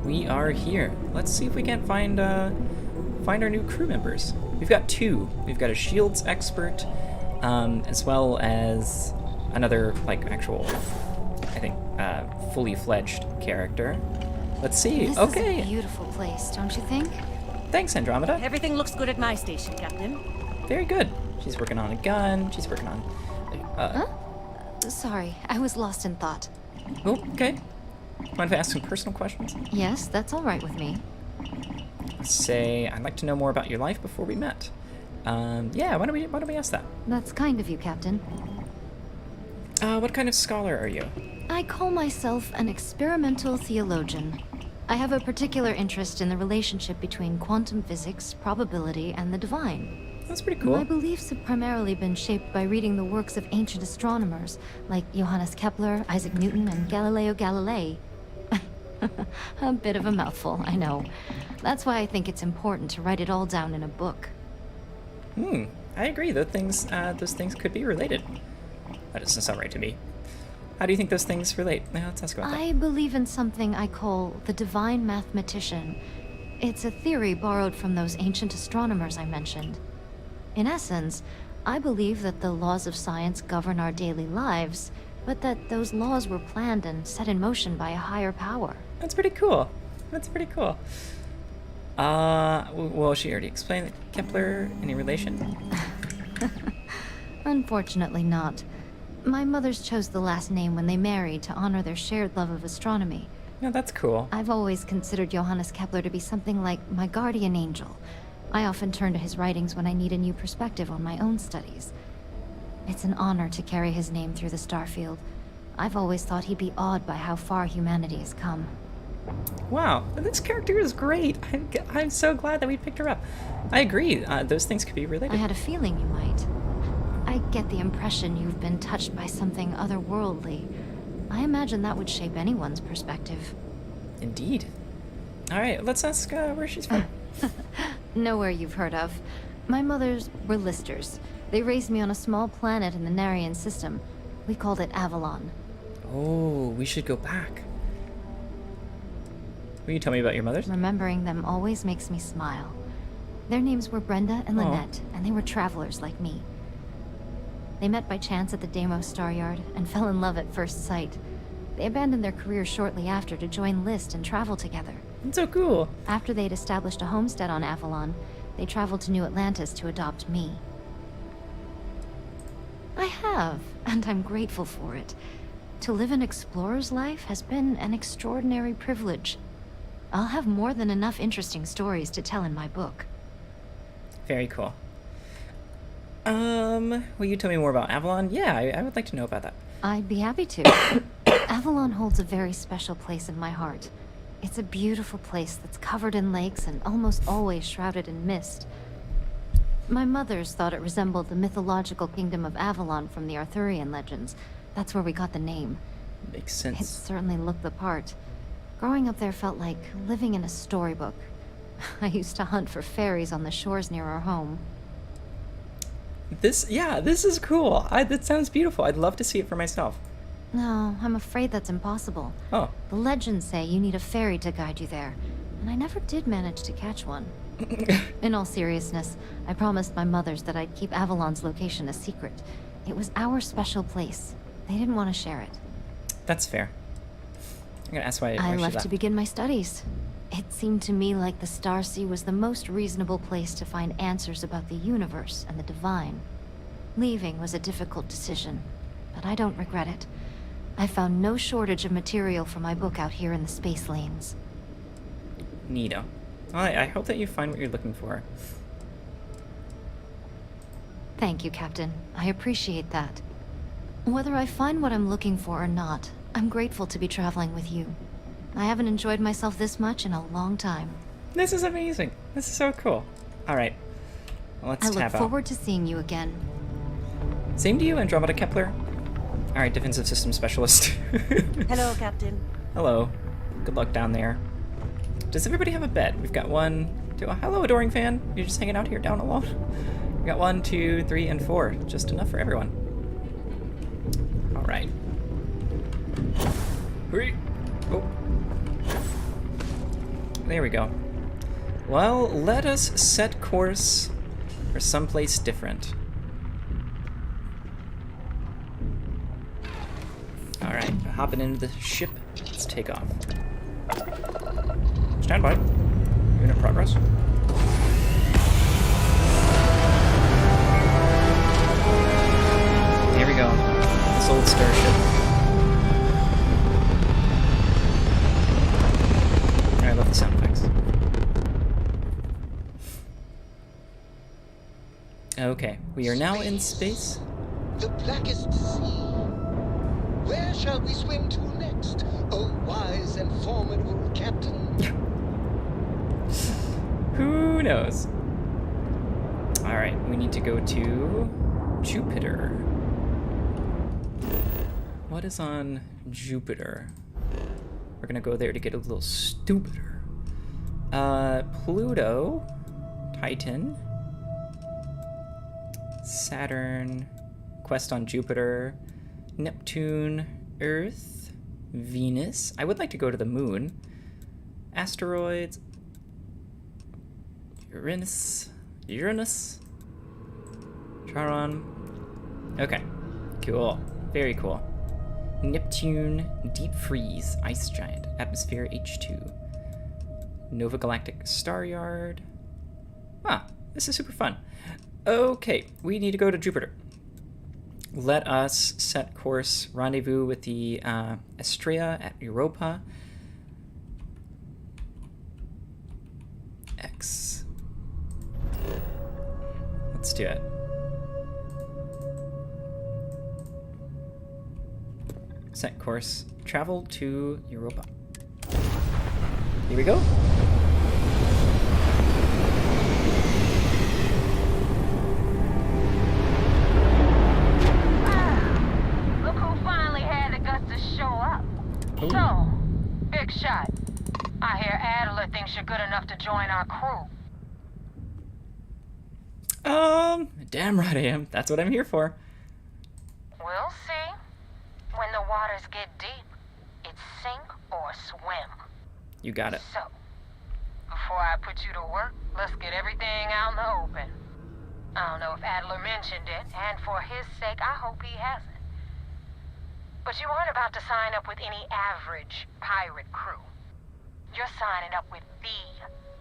S1: We are here. Let's see if we can't find our new crew members. We've got 2. We've got a shields expert, as well as another, like, actual, I think, fully fledged character. Let's see.
S20: This
S1: okay.
S20: is a beautiful place, don't you think?
S1: Thanks, Andromeda.
S5: Everything looks good at my station, Captain.
S1: Very good. She's working on a gun. She's working on...
S20: Huh? Sorry, I was lost in thought.
S1: Oh, okay. Mind if I ask some personal questions?
S20: Yes, that's all right with me.
S1: Let's say, I'd like to know more about your life before we met. Yeah, why don't we ask that?
S20: That's kind of you, Captain.
S1: What kind of scholar are you?
S20: I call myself an experimental theologian. I have a particular interest in the relationship between quantum physics, probability, and the divine.
S1: That's pretty cool.
S20: My beliefs have primarily been shaped by reading the works of ancient astronomers, like Johannes Kepler, Isaac Newton, and Galileo Galilei. A bit of a mouthful, I know. That's why I think it's important to write it all down in a book.
S1: I agree. Those things could be related. That doesn't sound right to me. How do you think those things relate? Now, let's ask about that.
S20: I believe in something I call the divine mathematician. It's a theory borrowed from those ancient astronomers I mentioned. In essence, I believe that the laws of science govern our daily lives, but that those laws were planned and set in motion by a higher power.
S1: That's pretty cool. That's pretty cool. Well, she already explained that Kepler, any relation?
S20: Unfortunately not. My mothers chose the last name when they married to honor their shared love of astronomy.
S1: No, that's cool.
S20: I've always considered Johannes Kepler to be something like my guardian angel. I often turn to his writings when I need a new perspective on my own studies. It's an honor to carry his name through the Starfield. I've always thought he'd be awed by how far humanity has come.
S1: Wow, this character is great. I'm so glad that we picked her up. I agree. Those things could be related.
S20: I had a feeling you might. I get the impression you've been touched by something otherworldly. I imagine that would shape anyone's perspective.
S1: Indeed. All right, let's ask where she's from.
S20: Nowhere you've heard of. My mothers were listers. They raised me on a small planet in the Narian system. We called it Avalon.
S1: Oh, we should go back. Will you tell me about your mothers?
S20: Remembering them always makes me smile. Their names were Brenda and Lynette, and they were travelers like me. They met by chance at the Deimos Star Yard and fell in love at first sight. They abandoned their careers shortly after to join List and travel together.
S1: That's so cool.
S20: After they'd established a homestead on Avalon, they traveled to New Atlantis to adopt me. I have, and I'm grateful for it. To live an explorer's life has been an extraordinary privilege. I'll have more than enough interesting stories to tell in my book.
S1: Very cool. Will you tell me more about Avalon? Yeah, I would like to know about that.
S20: I'd be happy to. Avalon holds a very special place in my heart. It's a beautiful place that's covered in lakes and almost always shrouded in mist. My mothers thought it resembled the mythological kingdom of Avalon from the Arthurian legends. That's where we got the name.
S1: Makes sense.
S20: It certainly looked the part. Growing up there felt like living in a storybook. I used to hunt for fairies on the shores near our home.
S1: This is cool. That sounds beautiful. I'd love to see it for myself.
S20: No, I'm afraid that's impossible.
S1: Oh.
S20: The legends say you need a fairy to guide you there, and I never did manage to catch one. In all seriousness, I promised my mothers that I'd keep Avalon's location a secret. It was our special place. They didn't want to share it.
S1: That's fair. I'm gonna ask why
S20: I
S1: she
S20: left to begin my studies. It seemed to me like the Starsea was the most reasonable place to find answers about the universe and the divine. Leaving was a difficult decision, but I don't regret it. I found no shortage of material for my book out here in the space lanes.
S1: Neato. Well, I hope that you find what you're looking for.
S20: Thank you, Captain. I appreciate that. Whether I find what I'm looking for or not, I'm grateful to be traveling with you. I haven't enjoyed myself this much in a long time.
S1: This is amazing. This is so cool. All right. Well, let's
S20: I look
S1: tap out.
S20: forward to seeing you again.
S1: Same to you, Andromeda Kepler. All right, defensive system specialist.
S5: Hello, Captain.
S1: Hello. Good luck down there. Does everybody have a bed? We've got 1, 2. Hello, adoring fan. You're just hanging out here down alone. We got 1, 2, 3, and 4. Just enough for everyone. All right. Hurry. Oh. There we go. Well, let us set course for someplace different. All right, hopping into the ship. Let's take off. Stand by. Unit progress. Here we go. This old starship. I love the sound effects. Okay, we are now in space.
S11: The blackest sea. Where shall we swim to next, oh wise and formidable captain?
S1: Who knows? All right, we need to go to Jupiter. What is on Jupiter? We're gonna go there to get a little stupider. Pluto, Titan, Saturn, quest on Jupiter, Neptune, Earth, Venus. I would like to go to the moon. Asteroids, Uranus, Charon. Okay, cool, very cool. Neptune, Deep Freeze, Ice Giant, Atmosphere H2, Nova Galactic Star Yard. Ah, this is super fun. Okay, we need to go to Jupiter. Let us set course, rendezvous with the Estrella at Europa. X. Let's do it. Set course, travel to Europa. Here we go.
S13: Look who finally had the guts to show up.
S1: Ooh.
S13: So, big shot. I hear Adler thinks you're good enough to join our crew.
S1: Damn right I am. That's what I'm here for.
S13: We'll see. When the waters get deep, it's sink or swim.
S1: You got it.
S13: So, before I put you to work, let's get everything out in the open. I don't know if Adler mentioned it, and for his sake, I hope he hasn't. But you aren't about to sign up with any average pirate crew. You're signing up with the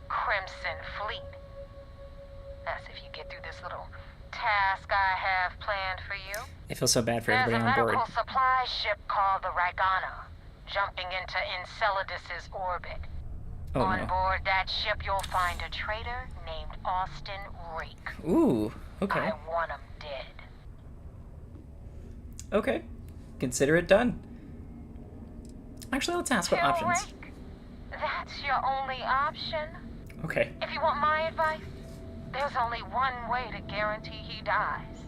S13: Crimson Fleet. That's if you get through this little task I have planned for you.
S1: I feel so bad for everybody on
S13: There's a
S1: board.
S13: medical supply ship called the Ragana, jumping into Enceladus's orbit.
S1: Oh,
S13: On
S1: no.
S13: board that ship, you'll find a traitor named Austin Rake.
S1: Ooh, okay.
S13: I want him dead.
S1: Okay. Consider it done. Actually, let's ask what
S13: Kill
S1: options.
S13: Rake? That's your only option?
S1: Okay.
S13: If you want my advice, there's only one way to guarantee he dies.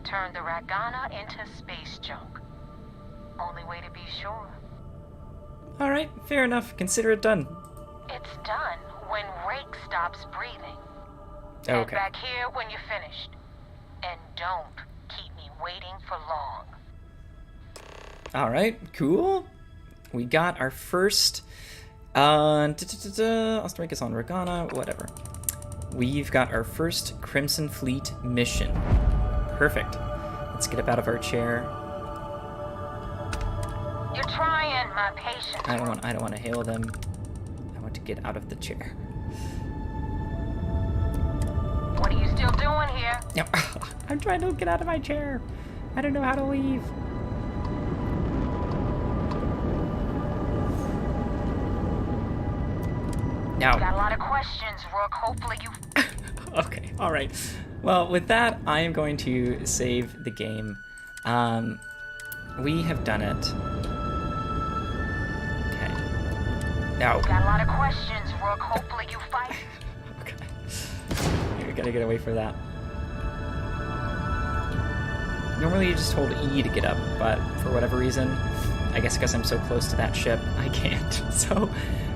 S13: Turn the Ragana into space junk. Only way to be sure.
S1: Alright, fair enough. Consider it done.
S13: It's done when Rake stops breathing. Head
S1: Okay.
S13: back here when you're finished. And don't keep me waiting for long.
S1: Alright, cool. We got our first Ostracus on Ragana, whatever. We've got our first Crimson Fleet mission. Perfect. Let's get up out of our chair.
S13: You're trying my patience.
S1: I don't want to hail them. I want to get out of the chair.
S13: What are you still doing here?
S1: No, I'm trying to get out of my chair. I don't know how to leave. Now.
S13: Got a lot of questions, Rook. Hopefully you...
S1: Okay, alright. Well, with that, I am going to save the game. We have done it. Okay. Now.
S13: Got a lot of questions, Rook. Hopefully you fight.
S1: We gotta get away from that. Normally you just hold E to get up, but for whatever reason, I guess because I'm so close to that ship, I can't. So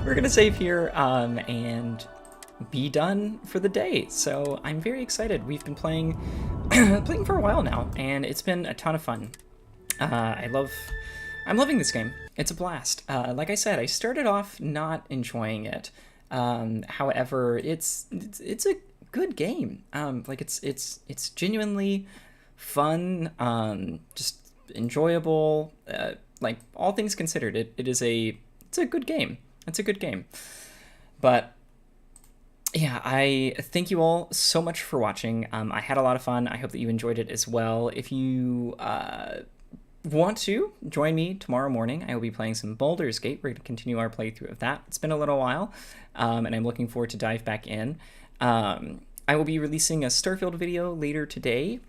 S1: we're gonna save here and be done for the day. So I'm very excited. We've been playing playing for a while now, and it's been a ton of fun. I'm loving this game. It's a blast. Like I said, I started off not enjoying it. However, it's a good game. Like it's genuinely fun, just enjoyable. Like all things considered, it's a good game. It's a good game. But yeah, I thank you all so much for watching. I had a lot of fun. I hope that you enjoyed it as well. If you want to join me tomorrow morning, I will be playing some Baldur's Gate. We're going to continue our playthrough of that. It's been a little while, and I'm looking forward to dive back in. I will be releasing a Starfield video later today,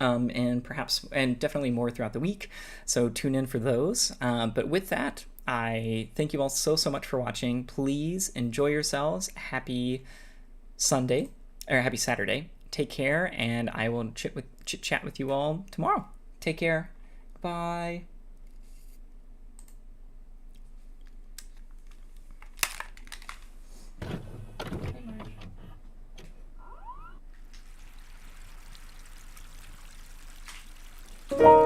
S1: and definitely more throughout the week, so tune in for those. But with that, I thank you all so much for watching. Please enjoy yourselves. Happy Sunday, or happy Saturday. Take care, and I will chit chat with you all tomorrow. Take care. Bye. Hey,